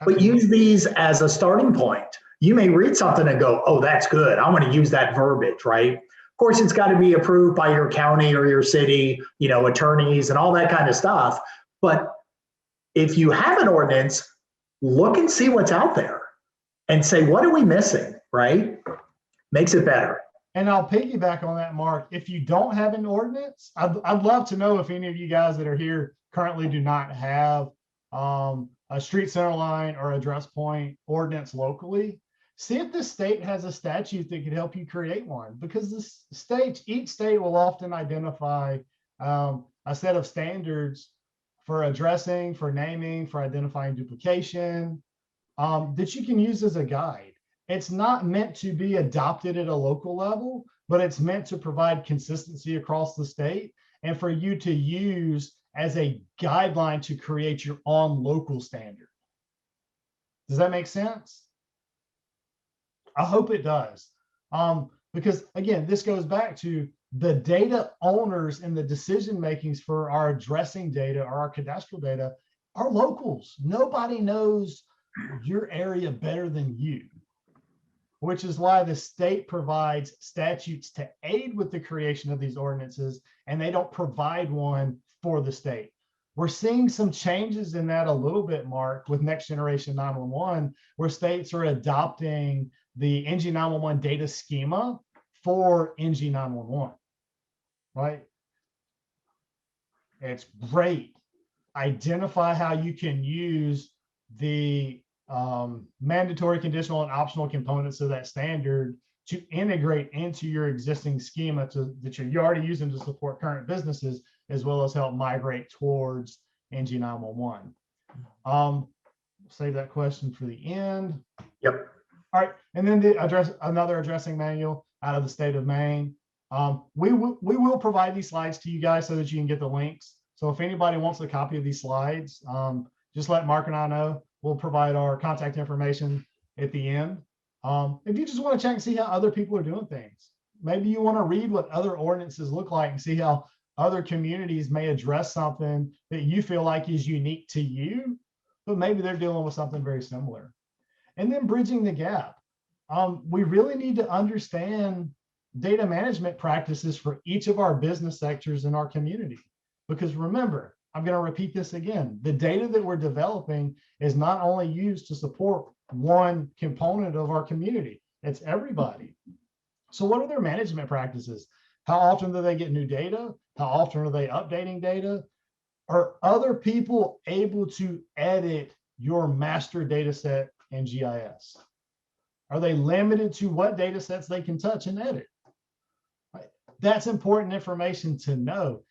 But use these as a starting point. You may read something and go, oh, that's good. I want to use that verbiage, right? Of course, it's got to be approved by your county or your city, attorneys and all that kind of stuff. But if you have an ordinance, look and see what's out there and say, what are we missing, right? Makes it better. And I'll piggyback on that, Mark. If you don't have an ordinance, I'd love to know if any of you guys that are here currently do not have a street center line or address point ordinance locally. See if the state has a statute that could help you create one, because each state will often identify a set of standards for addressing, for naming, for identifying duplication, that you can use as a guide. It's not meant to be adopted at a local level, but it's meant to provide consistency across the state and for you to use as a guideline to create your own local standard. Does that make sense? I hope it does. Because again, this goes back to the data owners and the decision makings for our addressing data or our cadastral data are locals. Nobody knows your area better than you, which is why the state provides statutes to aid with the creation of these ordinances, and they don't provide one for the state. We're seeing some changes in that a little bit, Mark, with Next Generation 911, where states are adopting the NG 911 data schema for NG 911, right? It's great. Identify how you can use the mandatory, conditional, and optional components of that standard to integrate into your existing schema that you're already using to support current businesses, as well as help migrate towards NG 911. Save that question for the end. Yep. All right, and then another addressing manual out of the state of Maine. We will provide these slides to you guys so that you can get the links. So if anybody wants a copy of these slides, just let Mark and I know. We'll provide our contact information at the end. If you just want to check and see how other people are doing things, maybe you want to read what other ordinances look like and see how other communities may address something that you feel like is unique to you, but maybe they're dealing with something very similar. And then bridging the gap. We really need to understand data management practices for each of our business sectors in our community. Because remember, I'm going to repeat this again, the data that we're developing is not only used to support one component of our community, it's everybody. So what are their management practices? How often do they get new data? How often are they updating data? Are other people able to edit your master data set in GIS? Are they limited to what data sets they can touch and edit? Right. That's important information to know.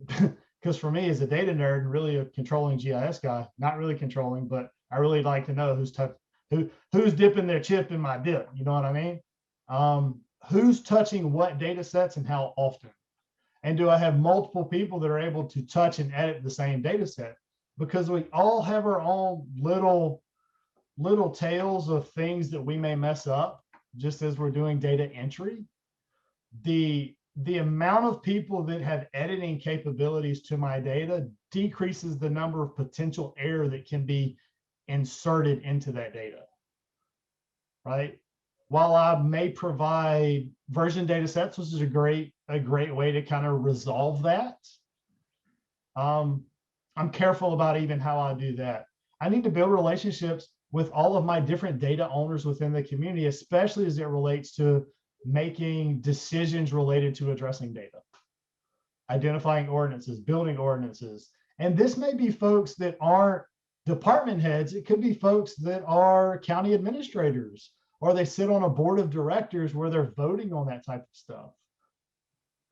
Because for me as a data nerd and really a controlling GIS guy, not really controlling, but I really like to know who's dipping their chip in my dip. You know what I mean? Who's touching what data sets and how often? And do I have multiple people that are able to touch and edit the same data set? Because we all have our own little tales of things that we may mess up just as we're doing data entry. The amount of people that have editing capabilities to my data decreases the number of potential error that can be inserted into that data, right? While I may provide version data sets, which is a great way to kind of resolve that, I'm careful about even how I do that. I need to build relationships with all of my different data owners within the community, especially as it relates to making decisions related to addressing data, identifying ordinances, building ordinances. And this may be folks that aren't department heads. It could be folks that are county administrators, or they sit on a board of directors where they're voting on that type of stuff.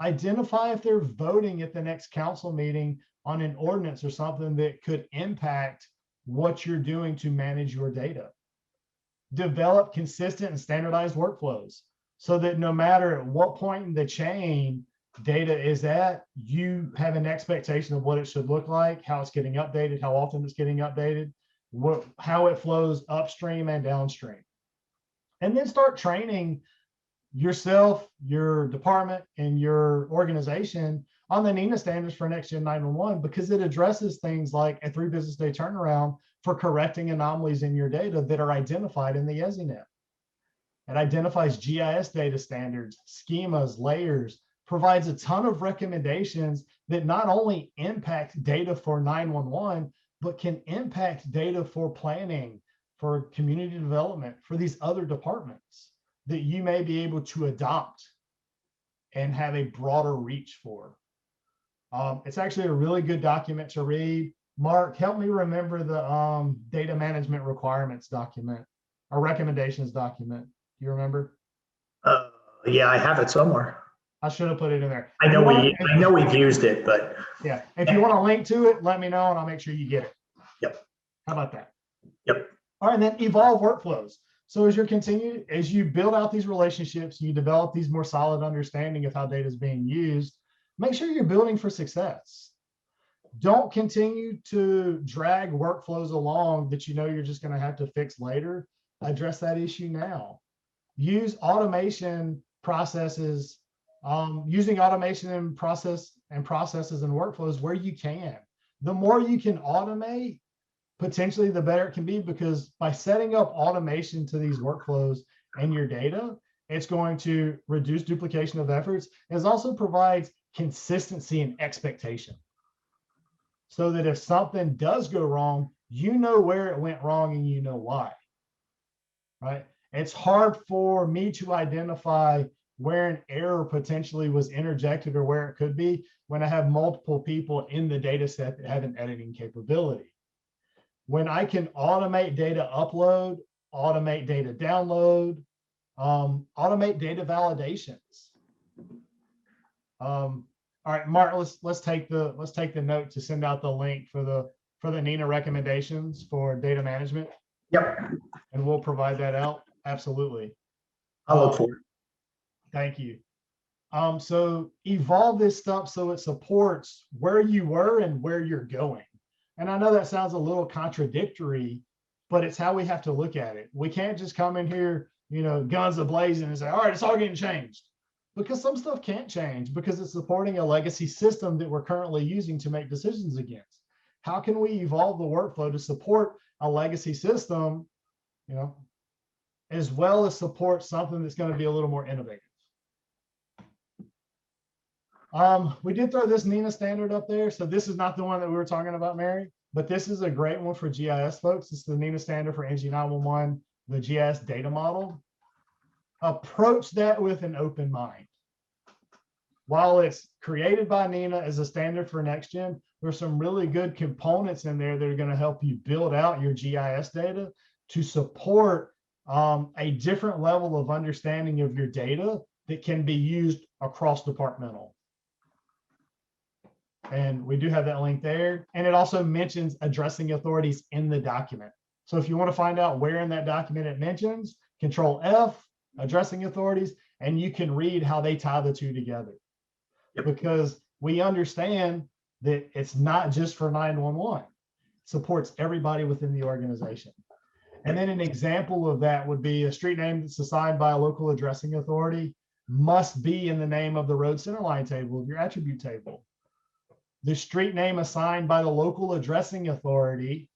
Identify if they're voting at the next council meeting on an ordinance or something that could impact what you're doing to manage your data. Develop consistent and standardized workflows so that no matter at what point in the chain data is at, you have an expectation of what it should look like, how it's getting updated, how often it's getting updated, how it flows upstream and downstream. And then start training yourself, your department, and your organization on the NEMA standards for Next Gen 911, because it addresses things like a 3 business day turnaround for correcting anomalies in your data that are identified in the ESINet. It identifies GIS data standards, schemas, layers, provides a ton of recommendations that not only impact data for 911, but can impact data for planning, for community development, for these other departments that you may be able to adopt and have a broader reach for. It's actually a really good document to read. Mark, help me remember the data management requirements document or recommendations document. Do you remember? Yeah, I have it somewhere. I should have put it in there. I know we've used it, but yeah, if you want to link to it, let me know and I'll make sure you get it. Yep. How about that? Yep. All right, and then evolve workflows. So as you build out these relationships, you develop these more solid understanding of how data is being used, make sure you're building for success. Don't continue to drag workflows along that you know you're just going to have to fix later. Address that issue now. Use automation processes, using automation and processes and workflows where you can. The more you can automate, potentially the better it can be, because by setting up automation to these workflows and your data, it's going to reduce duplication of efforts. It also provides consistency and expectation, so that if something does go wrong, you know where it went wrong and you know why, right? It's hard for me to identify where an error potentially was interjected or where it could be when I have multiple people in the data set that have an editing capability. When I can automate data upload, automate data download, automate data validations. All right, Mark, let's take the note to send out the link for the NEMA recommendations for data management. Yep. And we'll provide that out. Absolutely. I'll look for it. Thank you. So evolve this stuff so it supports where you were and where you're going. And I know that sounds a little contradictory, but it's how we have to look at it. We can't just come in here, guns a-blazing and say, all right, it's all getting changed. Because some stuff can't change because it's supporting a legacy system that we're currently using to make decisions against. How can we evolve the workflow to support a legacy system, as well as support something that's going to be a little more innovative? We did throw this NEMA standard up there. So this is not the one that we were talking about, Mary, but this is a great one for GIS folks. It's the NEMA standard for NG 911, the GIS data model. Approach that with an open mind. While it's created by NEMA as a standard for NextGen, there's some really good components in there that are going to help you build out your GIS data to support a different level of understanding of your data that can be used across departmental. And we do have that link there. And it also mentions addressing authorities in the document. So if you want to find out where in that document it mentions, Control F, addressing authorities, and you can read how they tie the two together. Yep. Because we understand that it's not just for 911. It supports everybody within the organization. And then an example of that would be a street name that's assigned by a local addressing authority must be in the name of the road centerline table of your attribute table. The street name assigned by the local addressing authority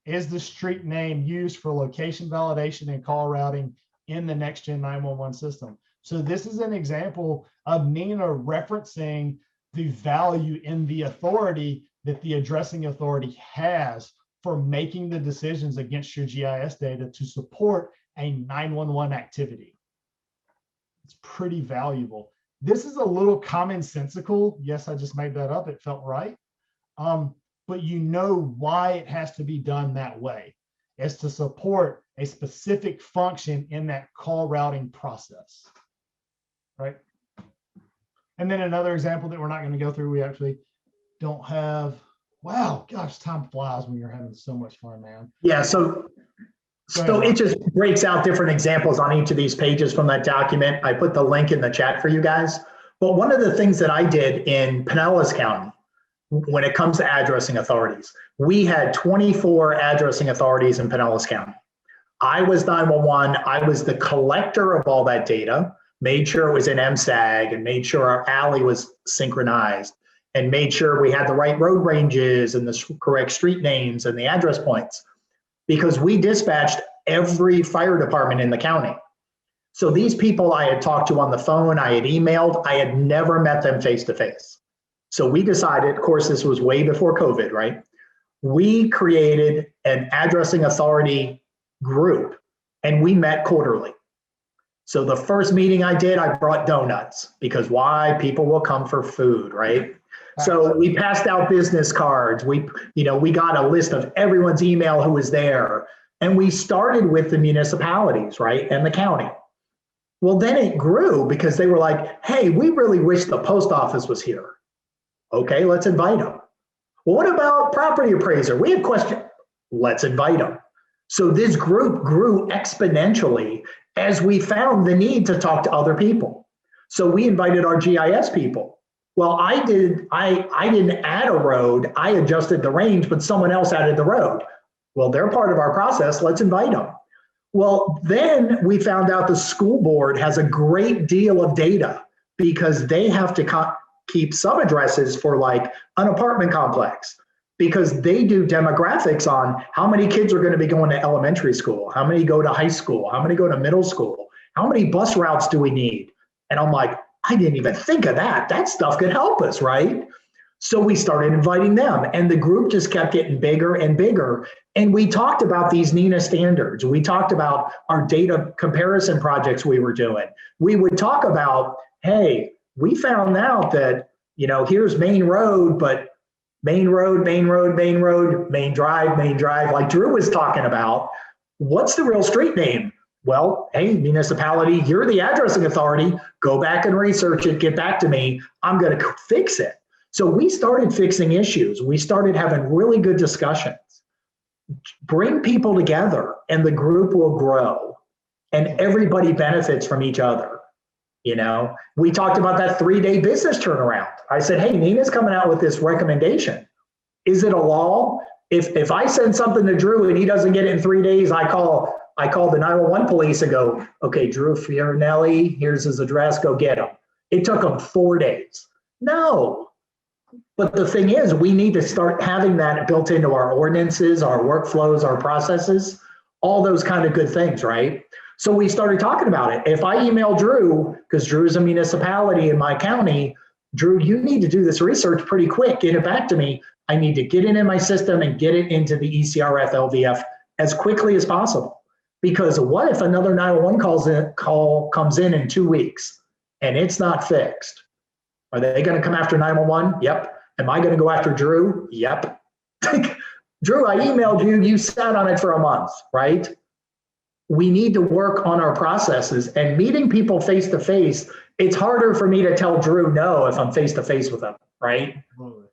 is the street name used for location validation and call routing in the NextGen 911 system. So this is an example of NEMA referencing the value in the authority that the addressing authority has for making the decisions against your GIS data to support a 911 activity. It's pretty valuable. This is a little commonsensical. Yes, I just made that up. It felt right. But you know why it has to be done that way. It's to support a specific function in that call routing process, right? And then another example that we're not going to go through, we actually don't have, wow, gosh, time flies when you're having so much fun, man. Yeah, so it just breaks out different examples on each of these pages from that document. I put the link in the chat for you guys. But one of the things that I did in Pinellas County, when it comes to addressing authorities, we had 24 addressing authorities in Pinellas County. I was 911, I was the collector of all that data, made sure it was in MSAG and made sure our alley was synchronized and made sure we had the right road ranges and the correct street names and the address points, because we dispatched every fire department in the county. So these people I had talked to on the phone, I had emailed, I had never met them face to face. So we decided, of course, this was way before COVID, right? We created an addressing authority group, and we met quarterly. So the first meeting I did, I brought donuts because why? People will come for food, right? So we passed out business cards. We got a list of everyone's email who was there. And we started with the municipalities, right? And the county. Well, then it grew because they were like, hey, we really wish the post office was here. Okay, let's invite them. Well, what about property appraiser? We have questions. Let's invite them. So this group grew exponentially as we found the need to talk to other people. So we invited our GIS people. Well, I didn't add a road. I adjusted the range, but someone else added the road. Well, they're part of our process. Let's invite them. Well, then we found out the school board has a great deal of data because they have to keep subaddresses for like an apartment complex because they do demographics on how many kids are going to be going to elementary school, how many go to high school, how many go to middle school, how many bus routes do we need? And I'm like, I didn't even think of that. That stuff could help us, right? So we started inviting them and the group just kept getting bigger and bigger. And we talked about these NEMA standards. We talked about our data comparison projects we were doing. We would talk about, hey, we found out that, here's Main Road, but Main Road, Main Road, Main Road, Main Drive, like Drew was talking about. What's the real street name? Well, hey, municipality, you're the addressing authority. Go back and research it. Get back to me. I'm going to fix it. So we started fixing issues. We started having really good discussions. Bring people together and the group will grow and everybody benefits from each other. We talked about that 3-day business turnaround. I said, hey, Nina's coming out with this recommendation. Is it a law? If I send something to Drew and he doesn't get it in 3 days, I call the 911 police and go, okay, Drew Fiornelli, here's his address, go get him. It took him 4 days. No. But the thing is, we need to start having that built into our ordinances, our workflows, our processes, all those kind of good things, right? So we started talking about it. If I email Drew, because Drew's a municipality in my county, Drew, you need to do this research pretty quick, get it back to me. I need to get it in my system and get it into the ECRF LVF as quickly as possible. Because what if another 911 call comes in 2 weeks and it's not fixed? Are they going to come after 911? Yep. Am I going to go after Drew? Yep. Drew, I emailed you. You sat on it for a month, right? We need to work on our processes and meeting people face to face. It's harder for me to tell Drew no if I'm face to face with them, right? Absolutely.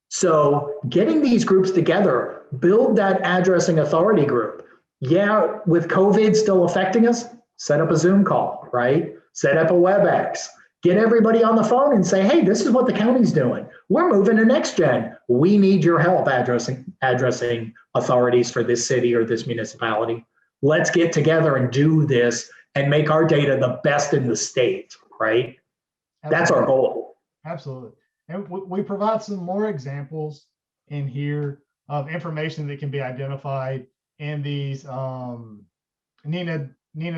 So getting these groups together, build that addressing authority group. Yeah, with COVID still affecting us, set up a Zoom call, right? Set up a WebEx. Get everybody on the phone and say, hey, this is what the county's doing. We're moving to next gen. We need your help addressing authorities for this city or this municipality. Let's get together and do this and make our data the best in the state, right? Absolutely. That's our goal. Absolutely. And we provide some more examples in here of information that can be identified in these NEMA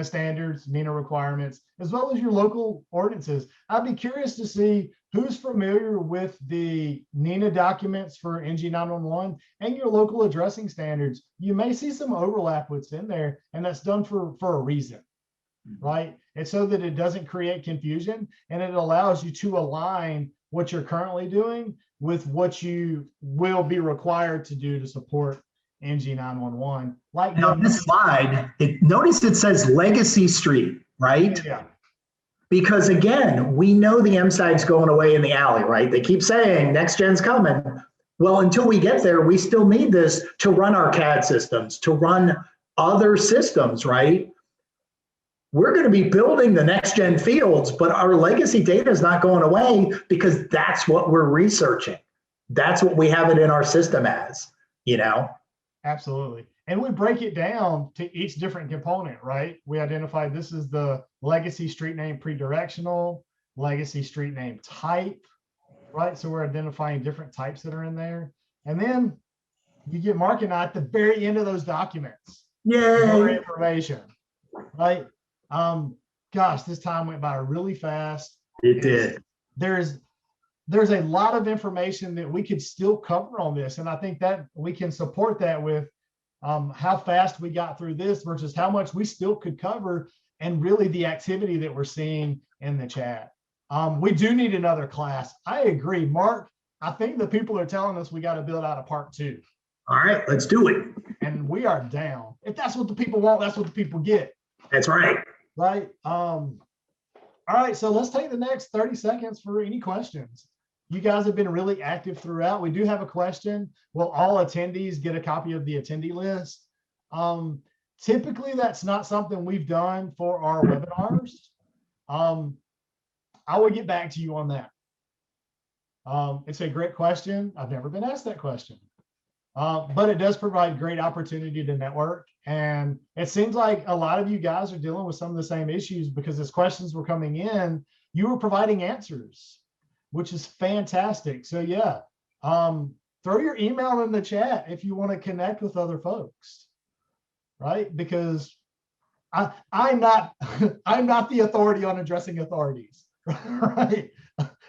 standards, NEMA requirements, as well as your local ordinances. I'd be curious to see who's familiar with the NEMA documents for NG 911 and your local addressing standards. You may see some overlap what's in there, and that's done for a reason, right? It's so that it doesn't create confusion, and it allows you to align what you're currently doing with what you will be required to do to support NG 911. Like now, this slide, notice it says Legacy Street, right? Yeah. Because again, we know the MSAG's going away in the alley, right? They keep saying next gen's coming. Well, until we get there, we still need this to run our CAD systems, to run other systems, right? We're going to be building the next gen fields, but our legacy data is not going away because that's what we're researching. That's what we have it in our system as, Absolutely. And we break it down to each different component, right? We identified this is the legacy street name pre-directional, legacy street name type, right? So we're identifying different types that are in there. And then you get Mark and I at the very end of those documents. Yay. More information, right? Gosh, this time went by really fast. It did. There's a lot of information that we could still cover on this. And I think that we can support that with how fast we got through this versus how much we still could cover, and really the activity that we're seeing in the chat. We do need another class. I agree, Mark. I think the people are telling us we got to build out a part 2. All right, let's do it. And we are down. If that's what the people want, that's what the people get. That's right. Right. All right, so let's take the next 30 seconds for any questions. You guys have been really active throughout. We do have a question. Will all attendees get a copy of the attendee list? Typically, that's not something we've done for our webinars. I will get back to you on that. It's a great question. I've never been asked that question. But it does provide great opportunity to network. And it seems like a lot of you guys are dealing with some of the same issues, because as questions were coming in, you were providing answers, which is fantastic. So yeah, throw your email in the chat if you want to connect with other folks, right? Because I'm not the authority on addressing authorities, right?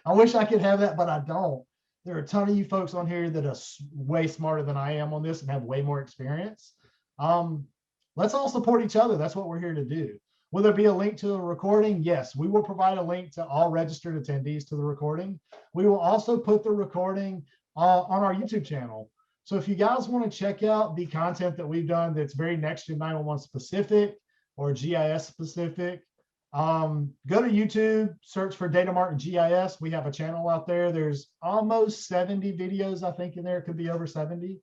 I wish I could have that, but I don't. There are a ton of you folks on here that are way smarter than I am on this and have way more experience. Let's all support each other. That's what we're here to do. Will there be a link to the recording? Yes, we will provide a link to all registered attendees to the recording. We will also put the recording on our YouTube channel. So if you guys want to check out the content that we've done that's very Next-Gen 911 specific or GIS specific, go to YouTube, search for Data Mart and GIS. We have a channel out there. There's almost 70 videos, I think, in there. It could be over 70.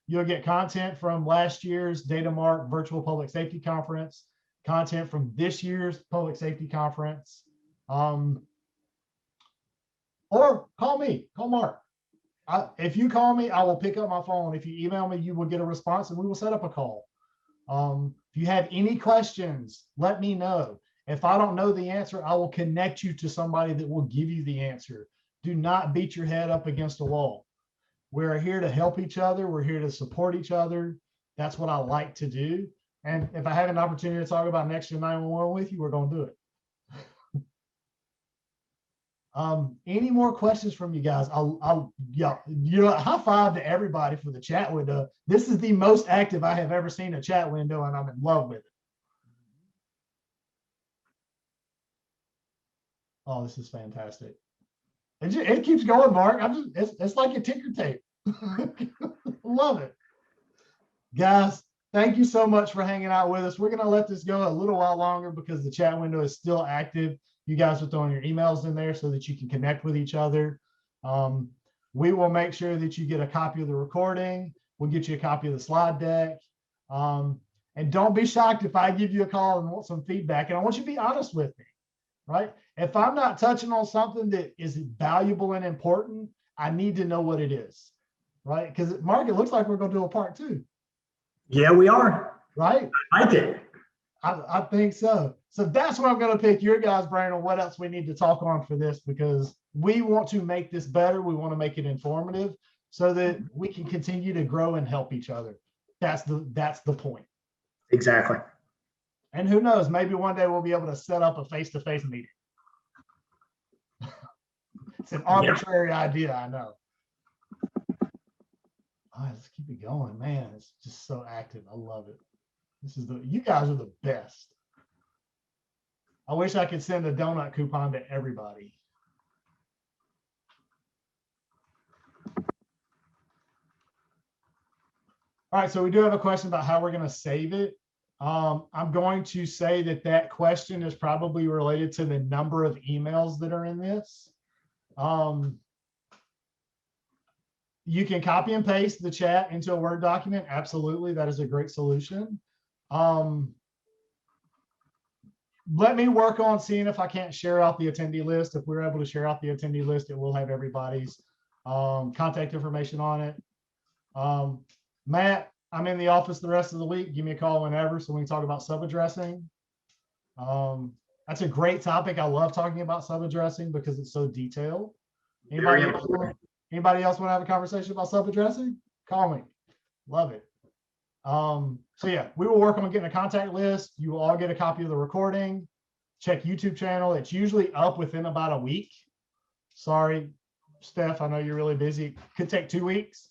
You'll get content from last year's Data Mart Virtual Public Safety Conference, content from this year's Public Safety Conference. Or call me, call Mark. If you call me, I will pick up my phone. If you email me, you will get a response and we will set up a call. If you have any questions, let me know. If I don't know the answer, I will connect you to somebody that will give you the answer. Do not beat your head up against a wall. We're here to help each other. We're here to support each other. That's what I like to do. And if I have an opportunity to talk about Next-Gen 911 with you, we're going to do it. Any more questions from you guys? Yeah, high five to everybody for the chat window. This is the most active I have ever seen a chat window, and I'm in love with it. Oh, this is fantastic. It keeps going, Mark. It's like a ticker tape. Love it. Guys, thank you so much for hanging out with us. We're going to let this go a little while longer because the chat window is still active. You guys are throwing your emails in there so that you can connect with each other. We will make sure that you get a copy of the recording. We'll get you a copy of the slide deck. And don't be shocked if I give you a call and want some feedback. And I want you to be honest with me, right? If I'm not touching on something that is valuable and important, I need to know what it is, right? Because Mark, it looks like we're going to do a part 2. Yeah, we are. Right? I did. I think so. So that's where I'm going to pick your guys' brain on what else we need to talk on for this, because we want to make this better. We want to make it informative so that we can continue to grow and help each other. That's the point. Exactly. And who knows, maybe one day we'll be able to set up a face-to-face meeting. It's an arbitrary idea, I know. All right, let's keep it going, man. It's just so active. I love it. You guys are the best. I wish I could send a donut coupon to everybody. All right, so we do have a question about how we're going to save it. I'm going to say that question is probably related to the number of emails that are in this. You can copy and paste the chat into a Word document. Absolutely, that is a great solution. Let me work on seeing if I can't share out the attendee list. If we're able to share out the attendee list, it will have everybody's contact information on it. Matt, I'm in the office the rest of the week. Give me a call whenever so we can talk about subaddressing. That's a great topic. I love talking about subaddressing because it's so detailed. Anybody else want to have a conversation about subaddressing? Call me. Love it. So yeah, we will work on getting a contact list. You will all get a copy of the recording. Check YouTube channel. It's usually up within about a week. Sorry, Steph, I know you're really busy. Could take 2 weeks.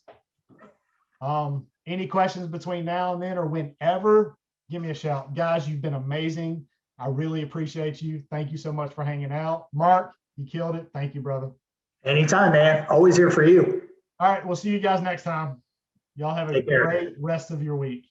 Any questions between now and then or whenever, give me a shout. Guys, you've been amazing. I really appreciate you. Thank you so much for hanging out. Mark, you killed it. Thank you, brother. Anytime, man. Always here for you. All right, we'll see you guys next time. Y'all have a Take care. great rest of your week.